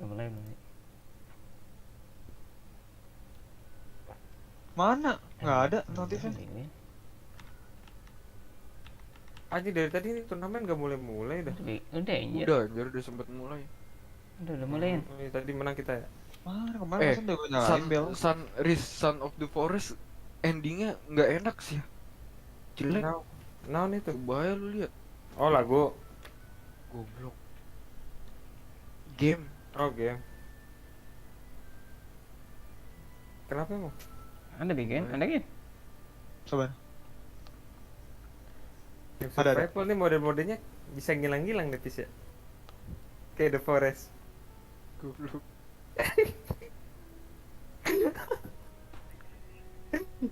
Udah mulai belum sih? Mana? Nggak ada notifnya. Aja dari tadi nih turnamen gak mulai-mulai dah. Udah anjir. Udah, anjir udah sempet mulai. Udah mulai kan? Tadi menang kita ya. Mana kemarin masa udah gue nyalain bel. Son of the Forest endingnya nggak enak sih. Jelek. Naon itu? Bahaya lu lihat. Oh lagu. Goblok. Game. Oh game. Kenapa emang? Ada bikin, ada kan? Coba. Yang Ada. survival nih mode-modenya bisa ngilang-ngilang netis ya. Kayak The Forest. Goblok.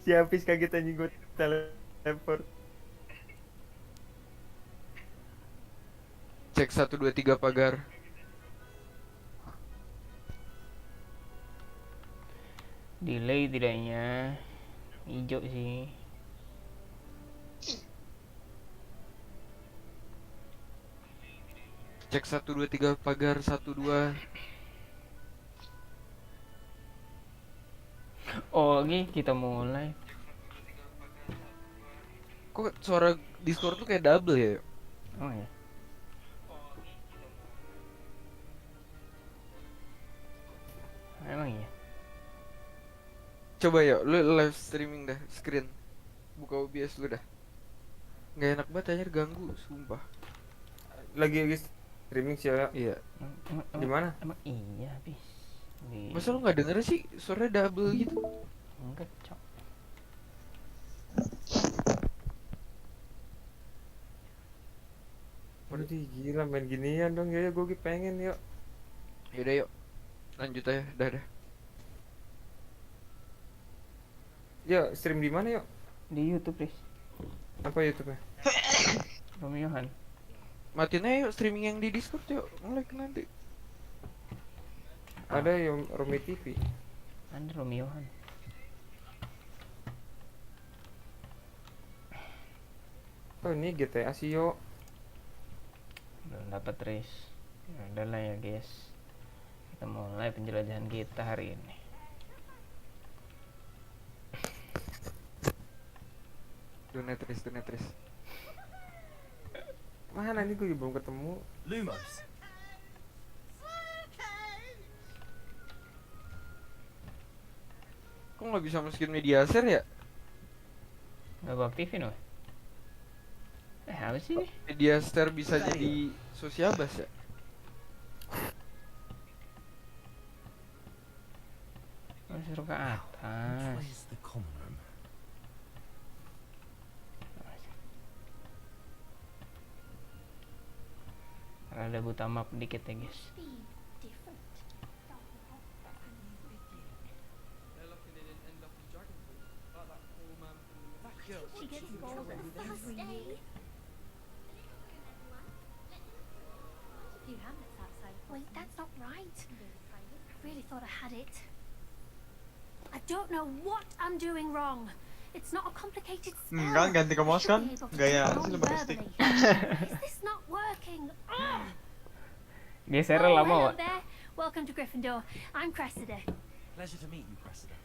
Si Hafiz kaget anjing gue teleport. Cek 1 2 3 pagar. Delay tidaknya. Hijau sih. Cek 1 2 3 pagar 1 2. Oh, oke, kita mulai. Kok suara Discord tuh kayak double ya? Oh ya. Emang iya. Coba ya, lu live streaming dah, screen. Buka OBS lu dah. Nggak enak banget anjir, ganggu, sumpah. Lagi streaming sih ya. Iya. Di mana? Emang iya, habis. Masa lu nggak denger sih suaranya double gitu? Enggak, cok. Waduh gila main ginian dong ya, gue pengen yuk. Yaudah yuk, lanjut aja, dah. Yuk stream di mana yuk? Di YouTube, Riz. Apa YouTube-nya? Romeohan. Matiin aja yuk streaming yang di Discord yuk, nge-lag nanti. Ada yang Romi TV. Ada Romeohan. Oh ini GTA sih yuk. Belum dapat, Riz. Ya udahlah ya, guys. Kita mulai penjelajahan kita hari ini. Donatris. Mana nih gue belum ketemu. Lumos. Kok nggak bisa masukin media share ya? Nggak gue aktifin, weh. Apa sih ini? Media share bisa jadi sosiabas ya? Suruh ke atas. Where's the common room? Ada buta map dikit ya, guys. Wait, that's not right. I really thought I had it. I don't know what I'm doing wrong. It's not a complicated spell. Kan ganti ke mouse kan? I should be able to Gaya control sih lu it pakai stick. verbally. Is this not working? Gesernya lama, hello Wak. there. Welcome to Gryffindor. I'm Cressida. Pleasure to meet you, Cressida.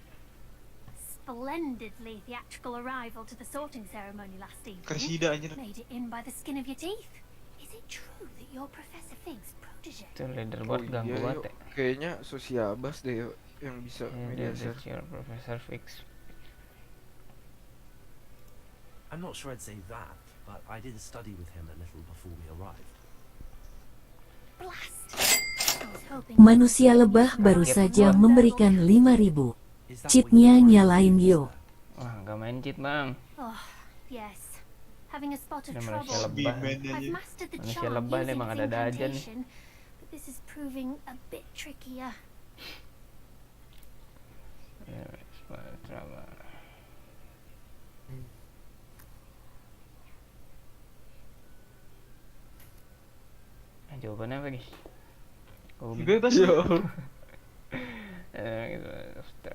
Splendidly theatrical arrival to the sorting ceremony last evening. Cressida anjir. Made it in by the skin of your teeth. Is it true that you're Professor Fig's protege? Itu leaderboard Oh ganggu iya, banget yuk. ya. Kayaknya sosiabas deh yuk, yang bisa media share. Professor Fix. I'm not sure I'd say that, but I did study with him a little before we arrived. Blast! I was hoping Manusia lebah baru saja memberikan 5.000. Is that Cheatnya what you nyalain yo. Wah, nggak main cheat, Bang. Oh, yes. Having a spot of Ini manusia trouble. lebah. I've mastered the Manusia charm lebah nih, using emang its ada-ada aja nih. incantation, but this is proving a bit trickier. Jawabannya apa, guys? Bebas Yo. Gitu.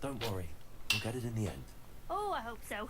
Don't worry, we'll get it in the end. Oh, I hope so.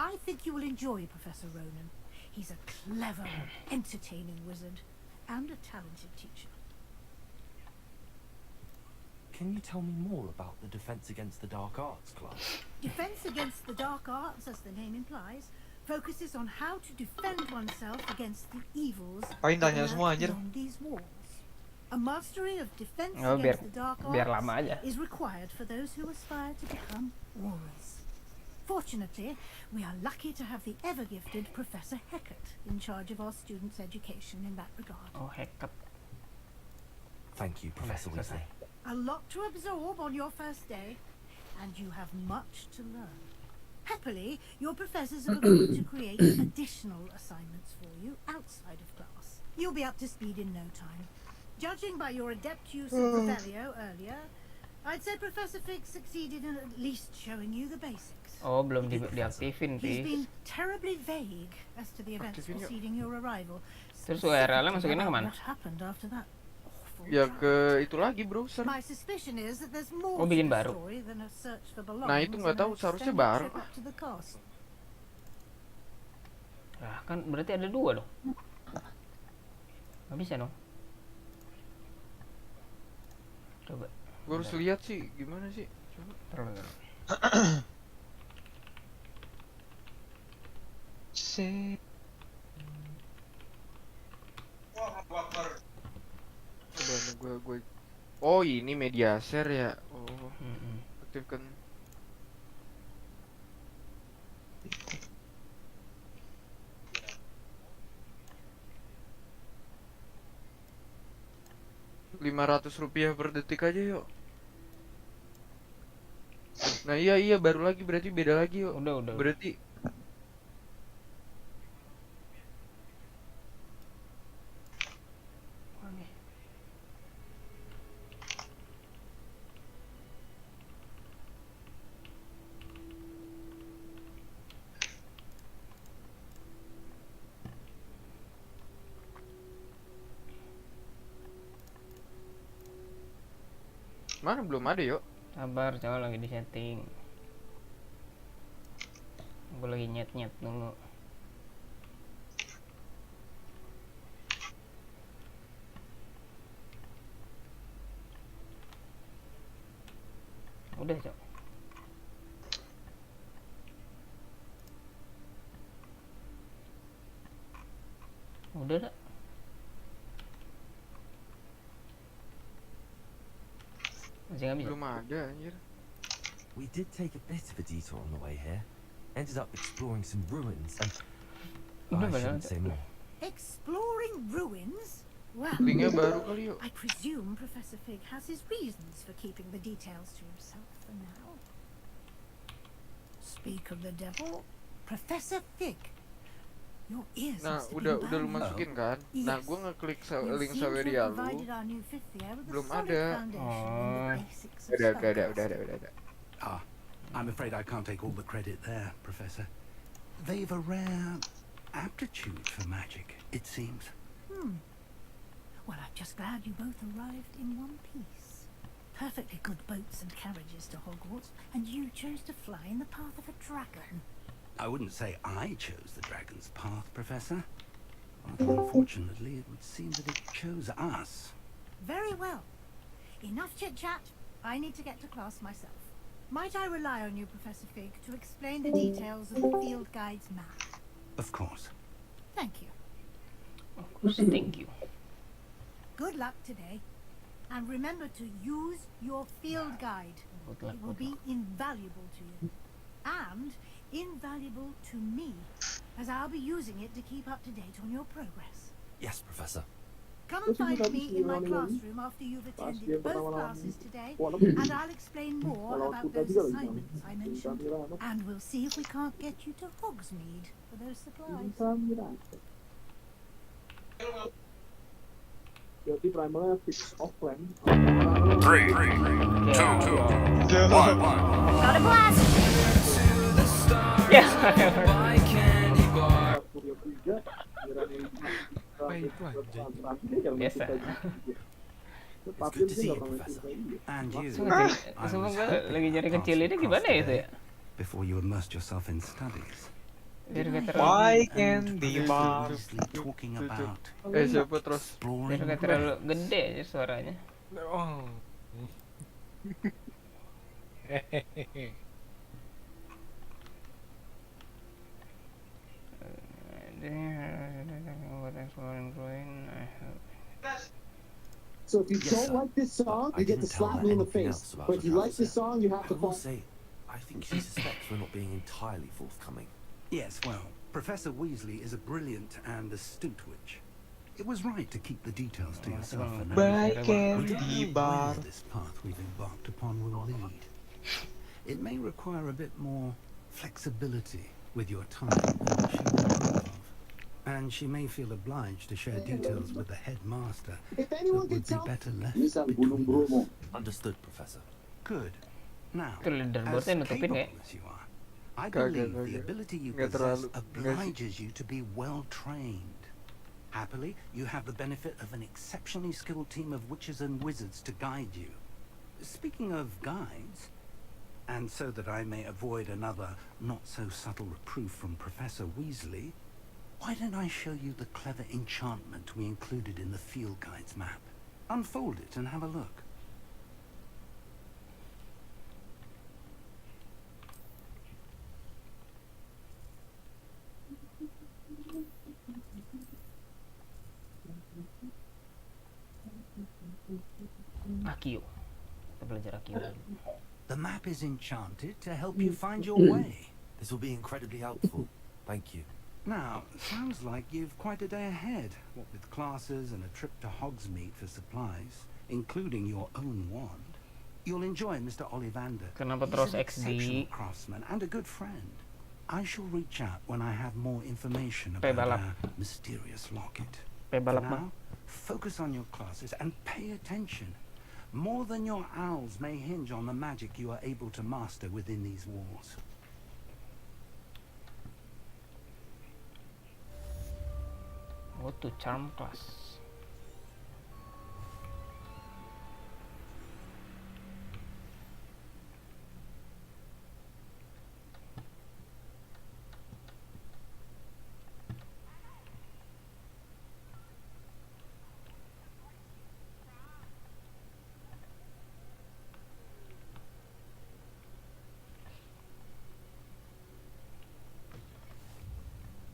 I think you will enjoy Professor Ronan. He's a clever, entertaining wizard and a talented teacher. Can you tell me more about the Defense Against the Dark Arts class? Defense Against the Dark Arts, as the name implies, focuses on how to defend oneself against the evils Paling that tanya semua, lurk anjir. beyond these walls. A mastery of Defense Oh, biar Against the Dark lama Arts aja. is required for those who aspire to become warriors. Fortunately, we are lucky to have the ever-gifted Professor Heckert in charge of our students' education in that regard. Oh, Heckert. Thank you, Professor Weasley. A lot to absorb on your first day, and you have much to learn. Happily, your professors have agreed to create additional assignments for you outside of class. You'll be up to speed in no time. Judging by your adept use of Revelio earlier, I'd say Professor Fig succeeded in at least showing you the basics. Oh, belum diaktifin, He's Tis. been terribly vague as to the events Aktifin yuk. preceding your arrival. Terus URL-nya masukinnya About kemana? What happened after that awful Ya trial. ke itu lagi browser. My suspicion is that there's more Oh, to bikin the baru. story than a search for Nah, belongings itu nggak and tahu, an seharusnya extended baru. trip up to the castle. Nah, kan berarti ada 2 dong. Nggak bisa dong. Coba. Gue harus lihat sih gimana sih. Coba. Terus. Coba nih gue. Oh, ini media share ya. Oh, aktifkan. Rp500 per detik aja yuk. Nah iya baru lagi berarti beda lagi yuk. Udah. Berarti mana belum ada yuk. Sabar, coba lagi di setting. Gue lagi nyet dulu. Udah, Cok. Udah dah. Masih nggak bisa. Belum ada anjir. We did take a bit of a detour on the way here. Ended up exploring some ruins and... Udah, I padahal. shouldn't say more. Exploring ruins? Well, Linknya baru kali yuk. I presume Professor Fig has his reasons for keeping the details to himself for now. Speak of the devil, Professor Fig. Your ears Nah, must have udah been lu burning. masukin kan? Nah, Yes. gua ngeklik You link seem to have Saweria lu. provided our new fifth year with a Belum solid ada. foundation in the basics of Udah spellcasting. ada. Ah, I'm afraid I can't take all the credit there, Professor. They've a rare aptitude for magic, it seems. Well, I'm just glad you both arrived in one piece. Perfectly good boats and carriages to Hogwarts, and you chose to fly in the path of a dragon. I wouldn't say I chose the dragon's path, Professor. Although unfortunately, it would seem that it chose us. Very well. Enough chit-chat. I need to get to class myself. Might I rely on you, Professor Fig, to explain the details of the field guide's map? Of course. Thank you. Of course, thank you. Good luck today. And remember to use your field guide. Good luck. It will be invaluable to you. And invaluable to me, as I'll be using it to keep up to date on your progress. Yes, Professor. Come and find me in my classroom after you've attended both classes today, and I'll explain more about those assignments I mentioned. And we'll see if we can't get you to Hogsmeade for those supplies. Berarti primernya fix offline. 3, 2, 1. Got a blast! Ya. Kuliah 3, Biasa. It's good to see you, Professor. And you. Semua gue lagi nyari kecil ini gimana ya itu ya? Before you immersed yourself in studies. Biar gak terlalu Why And candy Professor bar? Weasley talking about Siapa terus? exploring biar gak terlalu gede aja suaranya. Oh. Hehehe. So if you Yes, don't sir. like this song, I you get to didn't tell slap her me in the anything face. else about But if her you like travels this there. song, you have I to will follow. say, I think she suspects we're not being entirely forthcoming. Yes, well, Professor Weasley is a brilliant and astute witch. It was right to keep the details to yourself for now. Why We don't candy know bar? where this path we've embarked upon will lead. It may require a bit more flexibility with your time than she would approve of. And she may feel obliged to share details with the headmaster If that anyone would gets be help, better left misal Gunung between us. Bromo. Understood, Professor. Good. Now, Itu leaderboardnya as nutupin capable kayak. as you are, I Kagak, believe the kagak. ability you Nggak possess terlalu, nggak sih. obliges you to be well trained. Happily, you have the benefit of an exceptionally skilled team of witches and wizards to guide you. Speaking of guides, and so that I may avoid another not-so-subtle reproof from Professor Weasley, why don't I show you the clever enchantment we included in the field guide's map? Unfold it and have a look. Akio. Kita belajar Akio dulu. The map is enchanted to help you find your way. This will be incredibly helpful. Thank you. Now, sounds like you've quite a day ahead, what with classes and a trip to Hogsmeade for supplies, including your own wand. You'll enjoy Mr. Ollivander. Kenapa He's terus an XD? exceptional craftsman and a good friend. I shall reach out when I have more information Pe about balap. our mysterious locket. Pe For balap mah. now, focus on your classes and pay attention. More than your owls may hinge on the magic you are able to master within these walls. Go to charm class.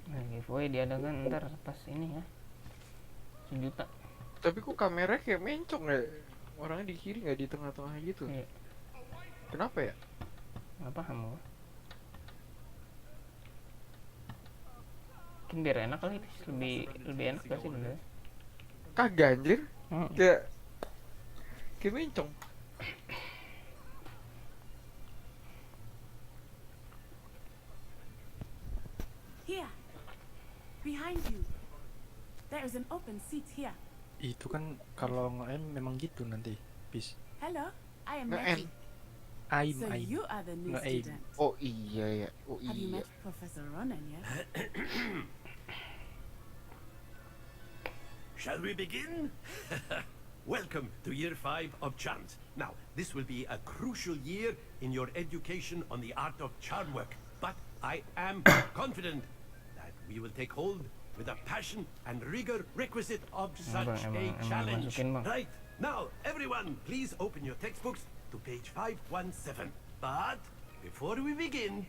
Nah, giveaway diadakan ntar pas ini ya. 1 juta. Tapi kok kamera kayak mencong ya? Orangnya di kiri nggak di tengah-tengah gitu. Iya. Kenapa ya? Nggak paham gua. Mungkin biar enak kali, lebih enak gak sih sebenarnya? Kagak anjir. Hmm. Kayak mencong. Here, behind you. There is an open seat here. Itu kan kalau nge-M memang gitu nanti. Bis. Hello, I am Nge-M. Maggie. Aim, So aim. you are the new Nge-aim. student. Oh iya ya. Oh Have you iya. met Professor Ronan yet? Shall we begin? Welcome to Year 5 of Charms. Now, this will be a crucial year in your education on the art of charm work. But I am confident that we will take hold with the passion and rigor requisite of such a challenge. Right, now, everyone, please open your textbooks to page 517. But before we begin,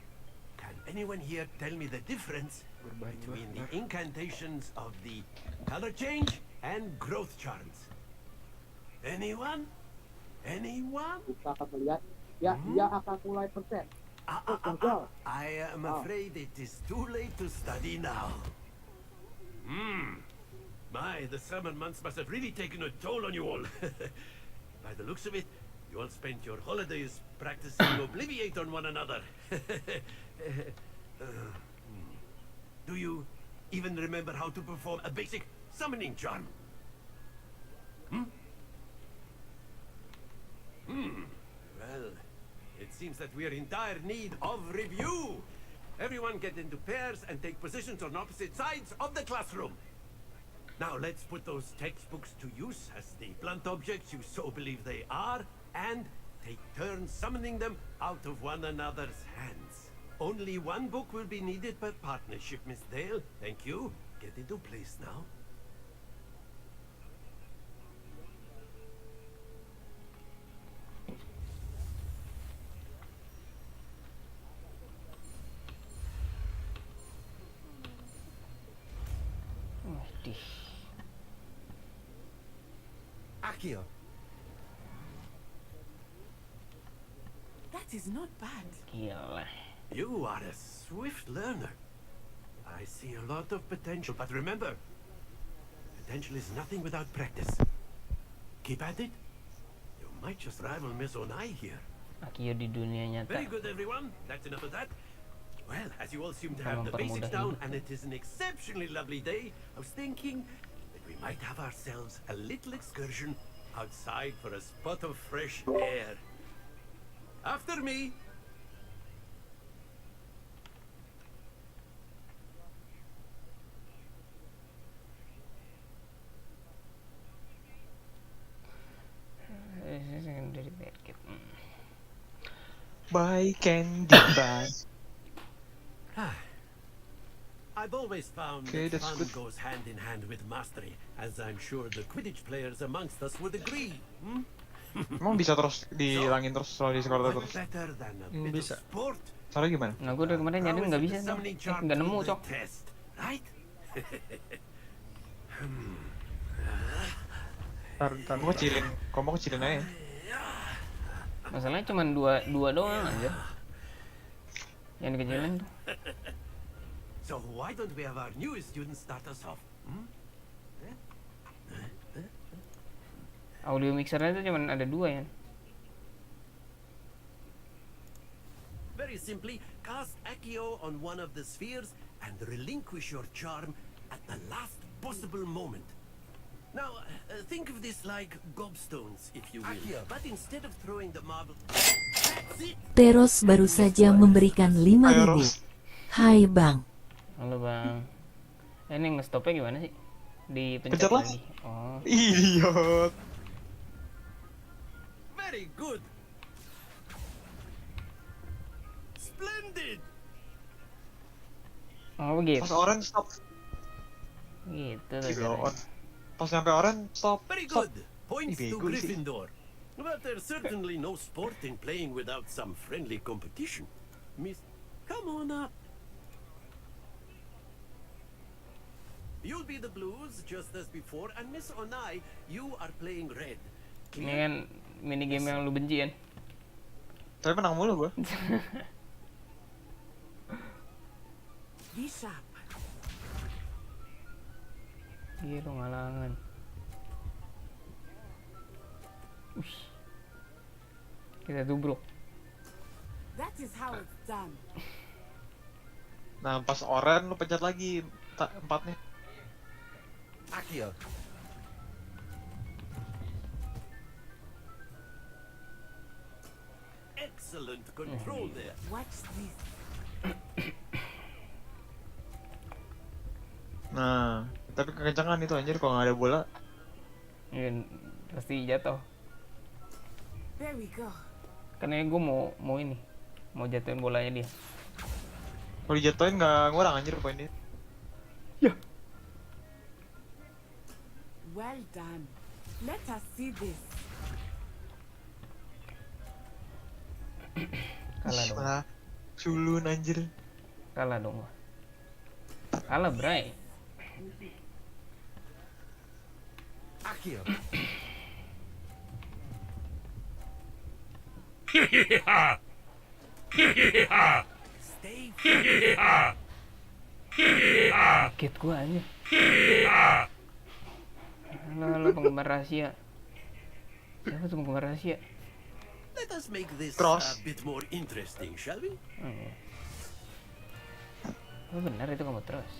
can anyone here tell me the difference between the incantations of the color change and growth charms? Anyone? Anyone? Kita akan melihat. Ya, dia akan mulai persen. I am afraid it is too late to study now. My, the summer months must have really taken a toll on you all. By the looks of it, you all spent your holidays practicing Obliviate on one another. Do you even remember how to perform a basic summoning charm? Well, it seems that we are in dire need of review. Everyone get into pairs and take positions on opposite sides of the classroom. Now let's put those textbooks to use as the blunt objects you so believe they are, and take turns summoning them out of one another's hands. Only one book will be needed per partnership, Miss Dale. Thank you. Get into place now. Waduh. Akio. That is not bad. Gila. You are a swift learner. I see a lot of potential, but remember, potential is nothing without practice. Keep at it. You might just rival Miss Onai here. Akio di dunia nyata. Very good, everyone. That's enough of that. Well, as you all seem to have Memang the basics permudah down, hidup. and it is an exceptionally lovely day, I was thinking that we might have ourselves a little excursion outside for a spot of fresh air. After me. Dari Bedkit. By Candy Bag. I've always found Okay, that that's fun good. goes hand in hand with mastery, as I'm sure the Quidditch players amongst us would agree. Hmm? Emang bisa terus dihilangin terus kalau di sekolah What terus? better than a bit of Bisa. sport? Caranya gimana? Nah, gue dari kemarin nyari nggak bisa tuh. Summoning charm Nggak to nemu, the Cok. test, right? Ntar mau kecilin, kok mau kecilin aja. Masalahnya cuma dua doang aja. Yang dikecilin tuh. So why don't we have our newest student start us off? Hmm? Audio mixernya tuh cuma ada 2 ya. Very simply, cast Accio on one of the spheres and relinquish your charm at the last possible moment. Now, think of this like gobstones, if you will. But instead of throwing the marble... That's it! Teros baru saja memberikan 5.000. Hai Bang. Halo Bang. Ini ngestopnya gimana sih? Dipencet Pencet lagi. lagi. Oh. Idiot. Very good! Splendid! Oh begitu. Pas orange stop. Gitu tuh. Gitu, caranya. Pas sampai orange stop. Very Stop. good! Points Ih, to bego sih. Gryffindor. But there's certainly no sport in playing without some friendly competition. Miss, come on up. You'll be the blues just as before, and Miss Onai, you are playing red. Ini kan mini game yang lu benci kan? Tapi menang mulu gua. Be sharp. Iya dong halangan. Wih. Kita tubruk. That is how it's done. Nah, pas orange lu pencet lagi empatnya. Accio. Excellent control there. Watch this. Nah, tapi kekencangan itu anjir kalau nggak ada bola. Iya, pasti jatuh. There we go. Karena gue mau ini, mau jatuhin bolanya dia. Kalau dijatuhin nggak ngurang anjir poinnya. Well done. Let us see this. Kalah dong. Malah culun anjir. Kalah dong. Kalah Bray. Accio. Stay. Kaget gue aja. Halo penggemar rahasia. Siapa tuh penggemar rahasia? Let us make this Cross. a bit more interesting, shall we? Oh, iya. Oh benar itu kamu terus.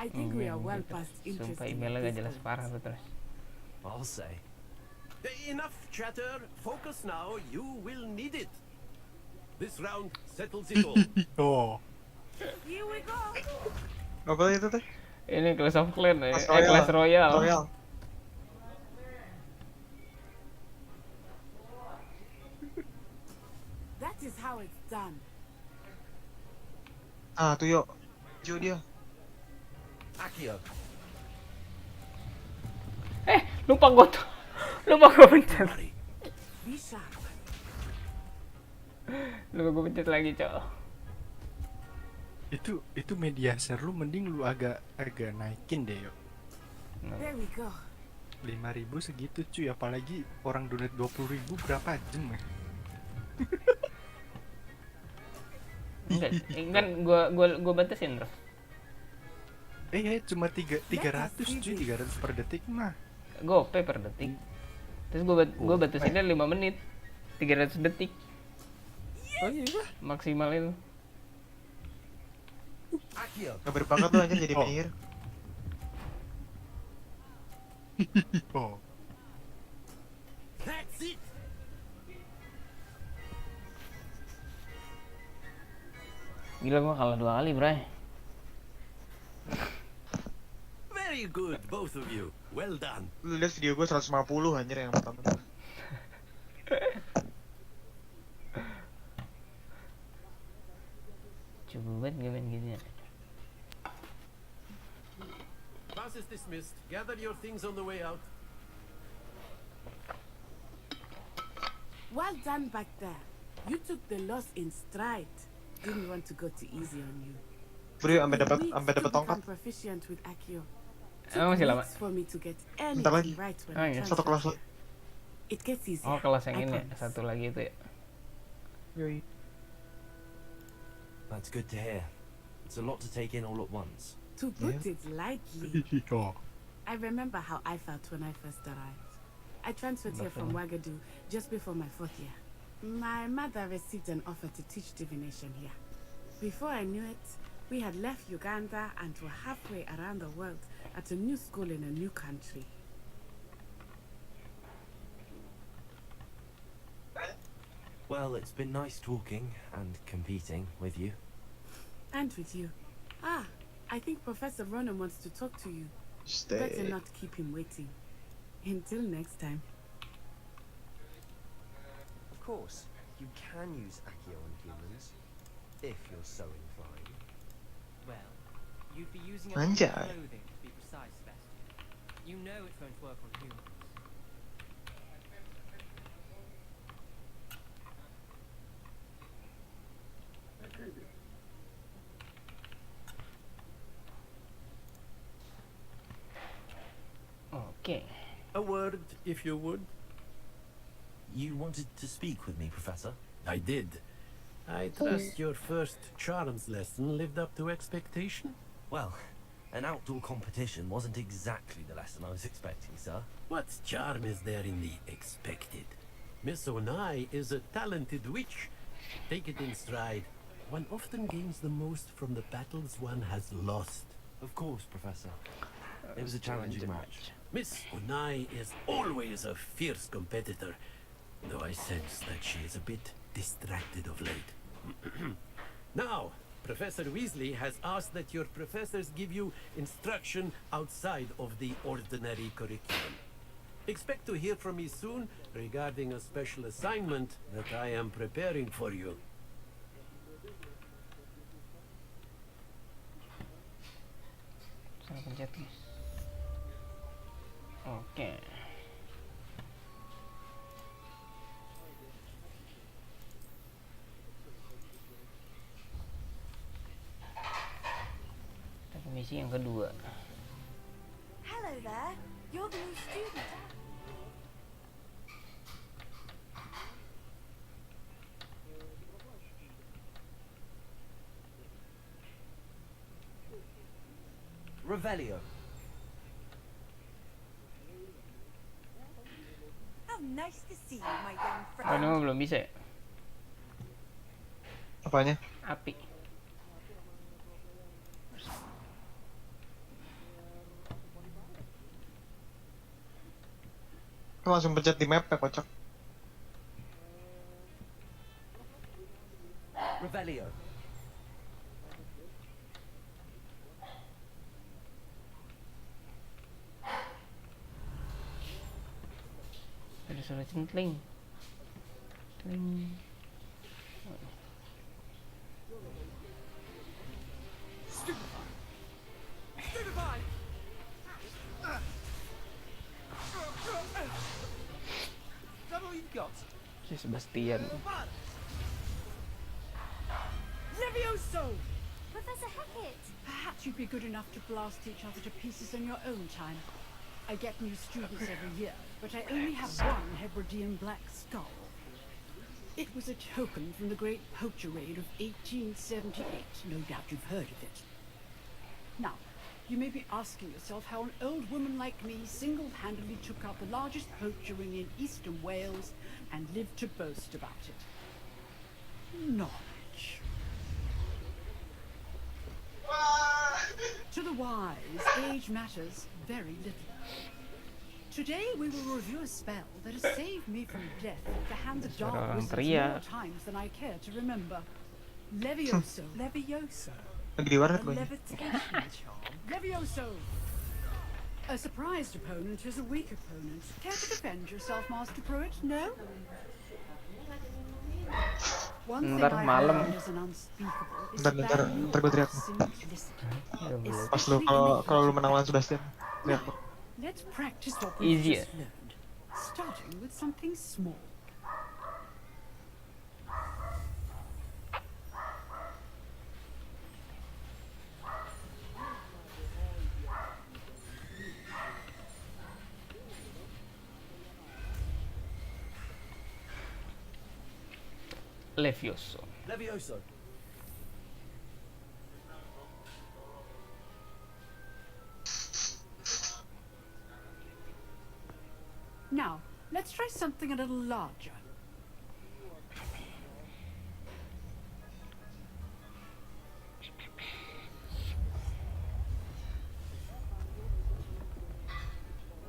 I think we are well past Sumpah interesting. emailnya at gak this jelas point. parah tuh terus. I'll say. Enough chatter. Focus now. You will need it. This round settles it all. Oh. Here we go. Apa itu teh? Ini Clash of Clans ya. Clash Royale. Clash Royale. Royal. how it's done. Ah, tuh yuk. Jo dia. Accio. Lupa gue pencet. Be sharp. Lupa gue pencet lagi, Cok. Itu media share lu mending lu agak naikin deh yuk. There we go. 5.000 segitu cuy, apalagi orang donate 20.000 berapa jam ya? Enggak, kan gua batasin terus. Cuma 300 cuy, 300 per detik mah. GoPay per detik. Terus gua batasinnya 5 menit. 300 detik. Oh iya. Maksimal itu. Kabar banget tuh anjir jadi penyihir. Oh. That's it. Gila gua kalah 2 kali, Bray. Very good, both of you. Well done. Lu lihat video gue 150 anjir yang pertama. Coba banget gak main gini ya. Class is dismissed. Gather your things on the way out. Well done back there. You took the loss in stride. Didn't want to go too easy on you. Bro, sampai dapat tongkat. Proficient with Accio. Emang masih lama? For me to get Bentar lagi. right when Oh, iya. Satu kelas lagi. It gets easier. Oh, kelas yang I ini ya, promise. satu lagi itu ya. Yoi. That's good to hear. It's a lot to take in all at once. To put it lightly, Oh. I remember how I felt when I first arrived. I transferred here from Ouagadougou just before my 4th year. My mother received an offer to teach divination here. Before I knew it, we had left Uganda and were halfway around the world at a new school in a new country. Well, it's been nice talking and competing with you. And with you. Ah, I think Professor Ronan wants to talk to you. Better not keep him waiting. Until next time. Of course, you can use Accio on humans, if you're so inclined. Well, you'd be using a Anjay. lot of clothing to be precise, Sebastian. You know it won't work on humans. Okay. A word, if you would. You wanted to speak with me, Professor? I did. I trust your first charms lesson lived up to expectation? Well, an outdoor competition wasn't exactly the lesson I was expecting, sir. What charm is there in the expected? Miss Onai is a talented witch. Take it in stride. One often gains the most from the battles one has lost. Of course, Professor. It was a challenging match. Miss Onai is always a fierce competitor, though I sense that she is a bit distracted of late. Now, Professor Weasley has asked that your professors give you instruction outside of the ordinary curriculum. Expect to hear from me soon regarding a special assignment that I am preparing for you. Salah pencet guys. Oke. Kita ke misi yang kedua. Hello there. You're the new student. Revelio. How nice to see you, my young Oh, friend. ini mah belum bisa ya? Apanya? Api. Kau langsung pencet di map ya, kocak. Revelio. Ada suara centling. Centling. got? Si Sebastian. Levioso! Professor Hackett! Perhaps you'd be good enough to blast each other to pieces in your own time. I get new students every year, but I only have one Hebridean black skull. It was a token from the Great Poacher Raid of 1878. No doubt you've heard of it. Now, you may be asking yourself how an old woman like me single-handedly took out the largest poacher ring in eastern Wales and lived to boast about it. Knowledge. To the wise, age matters very little. Today we will review a spell that has saved me from death at the hands of dark wizards more times than I care to remember. Levioso. Levioso. Lagi di warnet A gue. levitation charm. Levioso. A surprised opponent is a weak opponent. Care to defend yourself, Master Pruitt? No? One thing Ntar I malam. heard is an unspeakable is Ntar gue teriak. Pas lu kalau lu menang lawan Sebastian, teriak. Let's practice what we've Easy. just learned, starting with something small. Levioso. Levioso. Now, let's try something a little larger.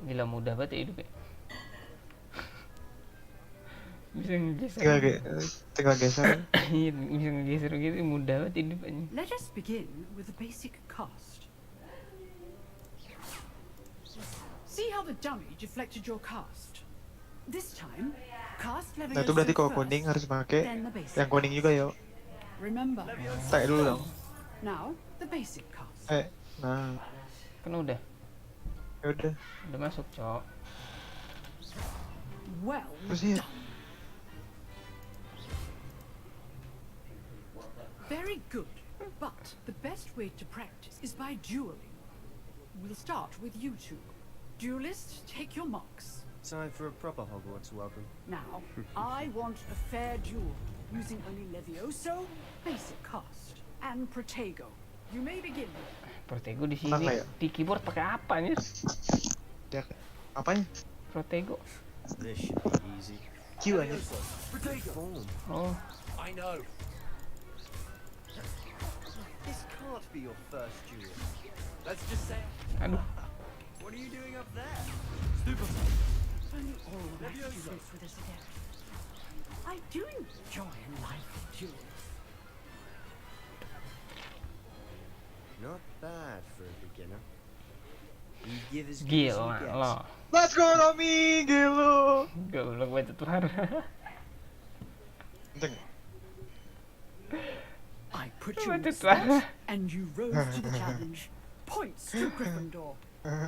Gila mudah banget ya hidupnya. Bisa ngegeser. Tinggal geser. Iya, bisa ngegeser gitu mudah banget hidupnya. Let us begin with the basic cast. See how the dummy deflected your cast. This time, cast Levioso Nah itu berarti kalau first, kuning harus pakai then the basic yang kuning juga yo. Remember. Tak dulu dong. Now, the basic cast. Nah. Kan udah. Ya udah. Udah masuk, Cok. Well Terus ya. done. Very good. But the best way to practice is by dueling. We'll start with you two. Duelists, take your marks. Time for a proper Hogwarts welcome. Now, I want a fair duel, using only Levioso, basic cast, and Protego. You may begin. Protego di sini Apa ya? di keyboard pakai apa nih? Apanya? Protego. This should be easy. Q aja. Oh. I know. This can't be your first duel. Let's just say. Aduh. What are you doing up there? Stupid. If only all of my students with us again. I do enjoy a lively duel. Not bad for a beginner. You give as good as Gila you get. lo. Let's go Tommy, gila. Goblok banget tuh. I put you in the spot, and you rose to the challenge. Points to Gryffindor.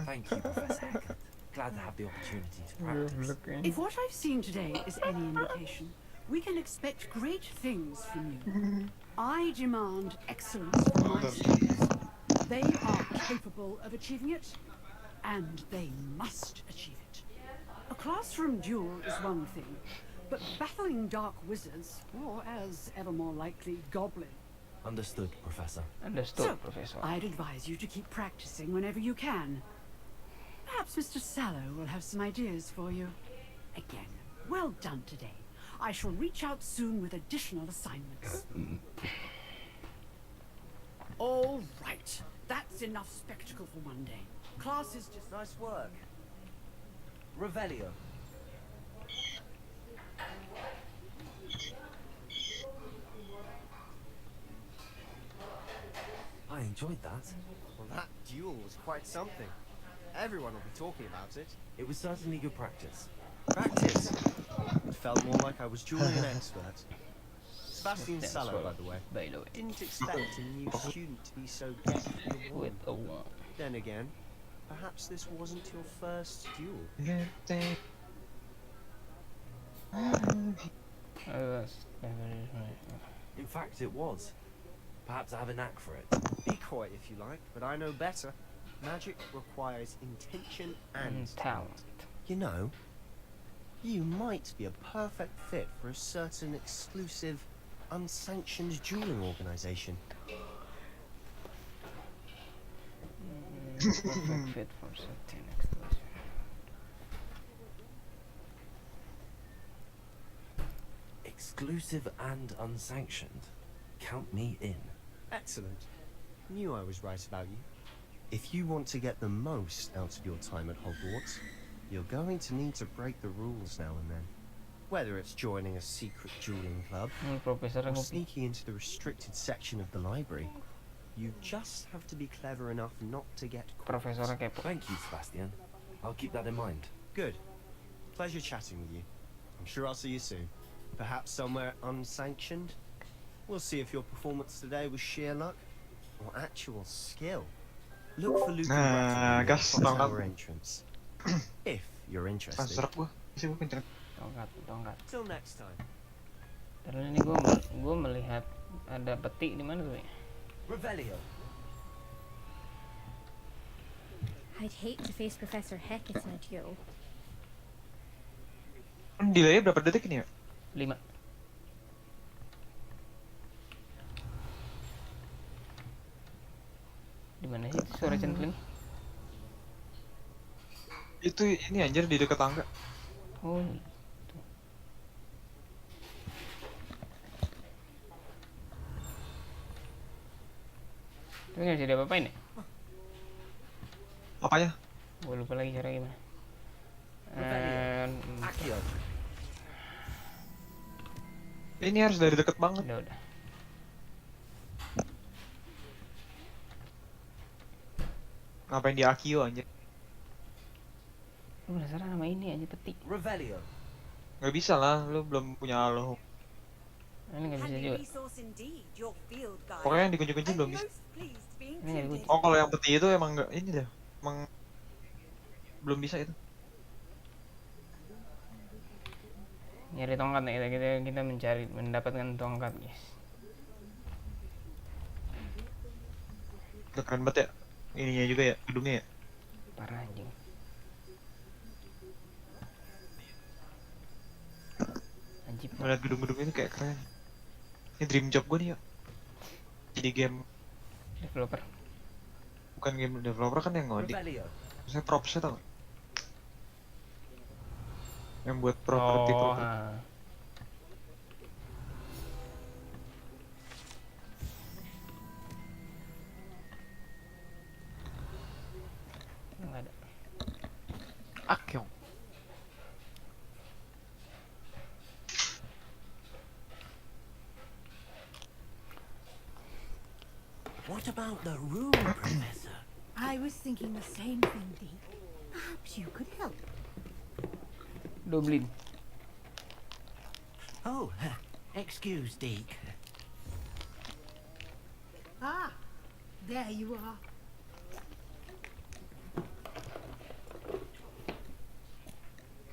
Thank you, Professor Hackett. Glad to have the opportunity to practice. If what I've seen today is any indication, we can expect great things from you. I demand excellence from my students. They are capable of achieving it, and they must achieve it. A classroom duel is one thing, but battling dark wizards, or as ever more likely, goblins. Understood, Professor. Understood, So, Professor. I'd advise you to keep practicing whenever you can. Perhaps Mr. Sallow will have some ideas for you. Again, well done today. I shall reach out soon with additional assignments. All right, that's enough spectacle for one day. Class is just... Nice work. Revelio. I enjoyed that. Well, that duel was quite something. Everyone will be talking about it. It was certainly good practice. Practice? It felt more like I was dueling an expert. Sebastian Sallow, by the way. Didn't expect a new student to be so deft with a wand. Then again, perhaps this wasn't your first duel. In fact, it was. Perhaps I have a knack for it. Be coy if you like, but I know better. Magic requires intention and talent. You know, you might be a perfect fit for a certain exclusive, unsanctioned dueling organization. Perfect fit for certain exclusive. Exclusive and unsanctioned. Count me in. Excellent. Knew I was right about you. If you want to get the most out of your time at Hogwarts, you're going to need to break the rules now and then. Whether it's joining a secret dueling club or sneaking into the restricted section of the library, you just have to be clever enough not to get caught. Thank you, Sebastian. I'll keep that in mind. Good. Pleasure chatting with you. I'm sure I'll see you soon. Perhaps somewhere unsanctioned? We'll see if your performance today was sheer luck or actual skill. Look for Luke and Bratton at our entrance. If you're interested. Till next time. Terus ini gue melihat ada peti di mana tuh ya? Revelio. I'd hate to face Professor Hecat in a duel. Delay berapa detik ini ya? 5. Di mana sih suara centling? Itu ini anjir di dekat tangga. Oh. Tapi nggak bisa diapa-apain ya? Apanya? Gue lupa lagi cara gimana. Ini harus dari deket banget. Udah. Ngapain di Akio anjir? Lu penasaran sama ini aja peti. Revelio. Gak bisa lah, lu belum punya aloh. Ini nggak bisa juga. Pokoknya yang dikunci-kunci belum bisa. Ini nggak dikunci. Oh kalau yang peti itu emang nggak ini dah, emang belum bisa itu. Nyari tongkat nih, kita mencari mendapatkan tongkat, guys. Udah keren banget ya, ininya juga ya, gedungnya ya. Parah anjing. Anjir. Melihat gedung-gedung ini kayak keren. Ini dream job gue nih ya. Jadi game developer. Bukan game developer kan yang ngodik. Saya propsnya tau gak? Yang buat properti. Nggak ada. Akyong. What about the room, Professor? I was thinking the same thing, Dee. Perhaps you could help. Dublin. Oh, excuse, Deke. Ah, there you are.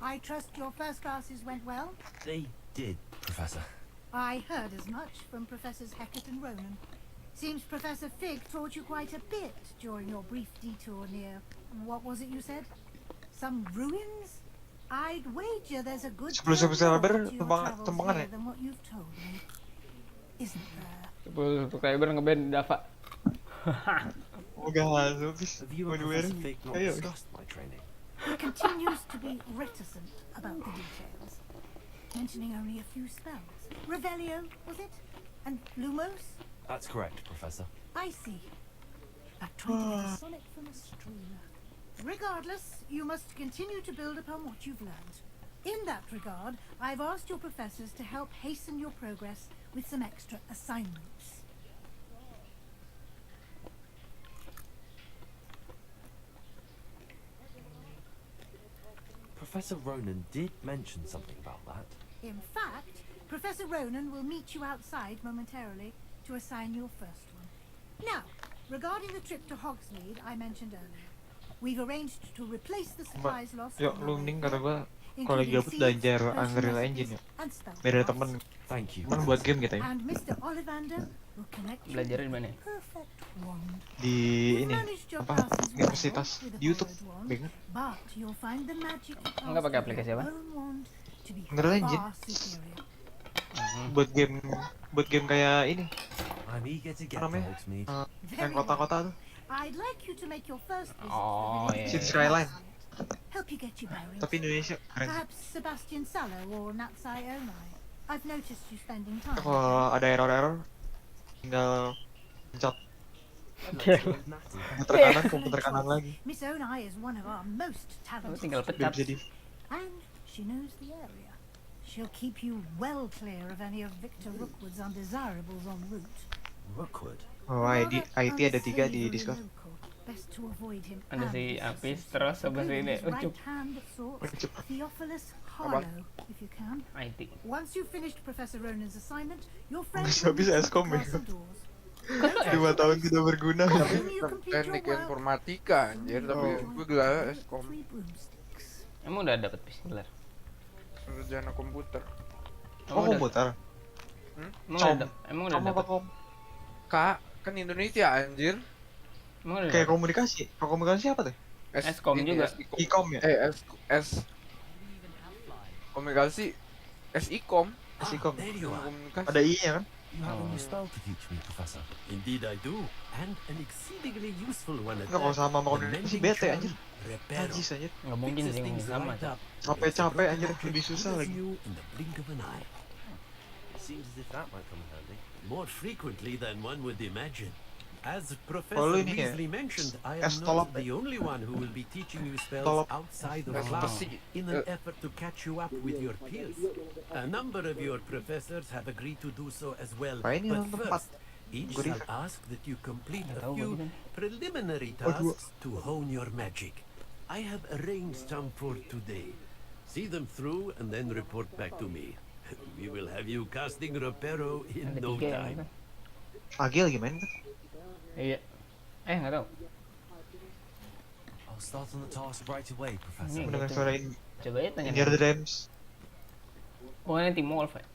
I trust your first classes went well? They did, Professor. I heard as much from Professors Hecat and Ronan. Seems Professor Fig taught you quite a bit during your brief detour near... What was it you said? Some ruins? I'd wager there's a good deal more to your travels here than what you've told me. Isn't there? Subscriber ngeband Dava. Have you and Professor Fig not discussed my training? He continues to be reticent about the details, mentioning only a few spells. Revelio, was it? And Lumos? That's correct, Professor. I see. Like trying to get a sonnet from a streamer. Regardless, you must continue to build upon what you've learned. In that regard, I've asked your professors to help hasten your progress with some extra assignments. Professor Ronan did mention something about that. In fact, Professor Ronan will meet you outside momentarily to assign your first one. Now, regarding the trip to Hogsmeade I mentioned earlier, we've arranged to replace the supplies lost. Yuk, lu mending kata gua Kalau lagi gabut belajar Unreal Engine ya. Beda temen. Temen buat game gitu ya. And Mr. Ollivander will connect you Belajar di with mana? the perfect wand. Di ini apa? Universitas di YouTube. Bingung. But you'll find the magic you Enggak pakai aplikasi apa? Unreal Engine. Buat game kayak ini. Apa namanya? Yang kota-kota tuh. I'd like you to make your first visit Oh, to the iya. City Skyline. Help you get your bearings. Tapi Indonesia keren. Perhaps Sebastian Sallow or Natsai Onai. I've noticed you spending time. Kalau ada error tinggal pencet komputer kanan lagi. Miss Onai is one of our most talented Tinggal students. pencet. And she knows the area. She'll keep you well clear of any of Victor Rookwood's undesirables en route. Rookwood? Oh, IT ada 3 di Discord. Best to avoid him. Ada si Apis terus sama si ini Ucup. Theophilus Harlow, if you can. IT. Once you've finished Professor Ronan's assignment, your friend Masih habis Eskom ya. 5 tahun tidak berguna. Teknik informatika anjir, tapi gue gelar Eskom. Emang udah dapet Pis gelar? Sarjana komputer. Oh, komputer. Emang udah dapet? Kak, kan Indonesia anjir. Kayak komunikasi. Kalau komunikasi apa tuh? Eskom juga. Ikom ya? Komunikasi Ikom. Ikom. Komunikasi. Ada I-nya kan? You have a new spell to teach me, Professor. Indeed I do, and an exceedingly useful one at Enggak, kalau sama that. komunikasi bete anjir. Najis anjir. Nggak mungkin sih ngomong sama. Capek anjir, lebih susah lagi. In the blink of an eye. Seems as if that might come in handy. More frequently than one would imagine. As Oh, Professor ini ya? Weasley mentioned, I am Estolop. not the only one who will be teaching you spells Estolop. outside of class in an effort to catch you up with your peers. A number of your professors have agreed to do so as well. Wah, ini But tempat. first, each shall ask that you complete a few preliminary Oh, tasks to hone your magic. I have arranged some for today. See them through and then report back to me. We will have you casting Reparo in no time. Agi lagi main kan? Iya. Nggak tahu. I'll start on the task right away, Professor. Mendengar suara ini. Coba ya tanya. Indiana Dreams. Oh, ini Tim Wolf ya?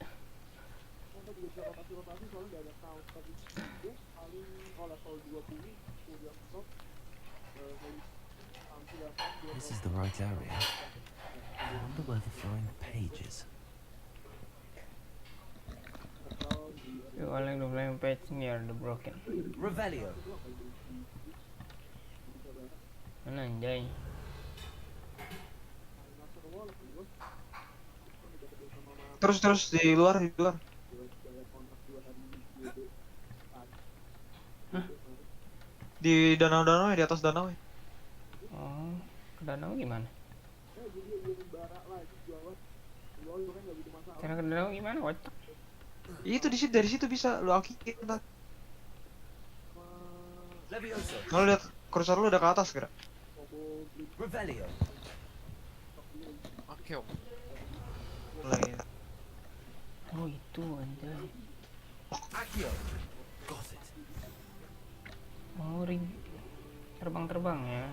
This is the right area. I wonder where the flying page is. You only the flying page near the broken. Revelio. Mana anjay? Terus di luar. Hah? Di danau-danau ya, di atas danau ya. Oh, ke danau gimana? Cara ke danau gimana? Wacak. Itu dari situ bisa lu akikin ntar. Levioso. Kalau lihat kursor lu udah ke atas gerak. Revelio. Oke. Mulai. Oh, itu anjay. Accio. Got it. Oh, terbang ya.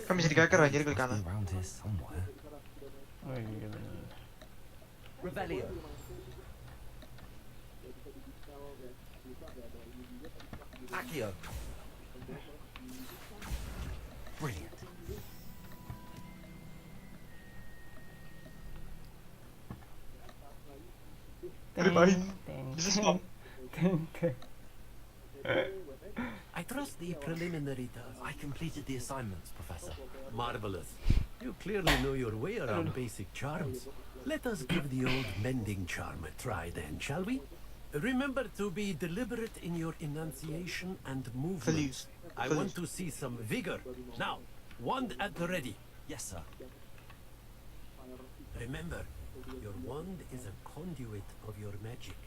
Kan bisa dikeker anjir klik kanan. Around here somewhere. Oh iya bener. Revelio. Accio. Brilliant. Revive. Bisa spam. I trust the preliminary task. I completed the assignments, Professor. Marvelous. You clearly know your way around basic charms. Let us give the old mending charm a try then, shall we? Remember to be deliberate in your enunciation and movements. I want to see some vigor. Now, wand at the ready. Yes, sir. Remember, your wand is a conduit of your magic.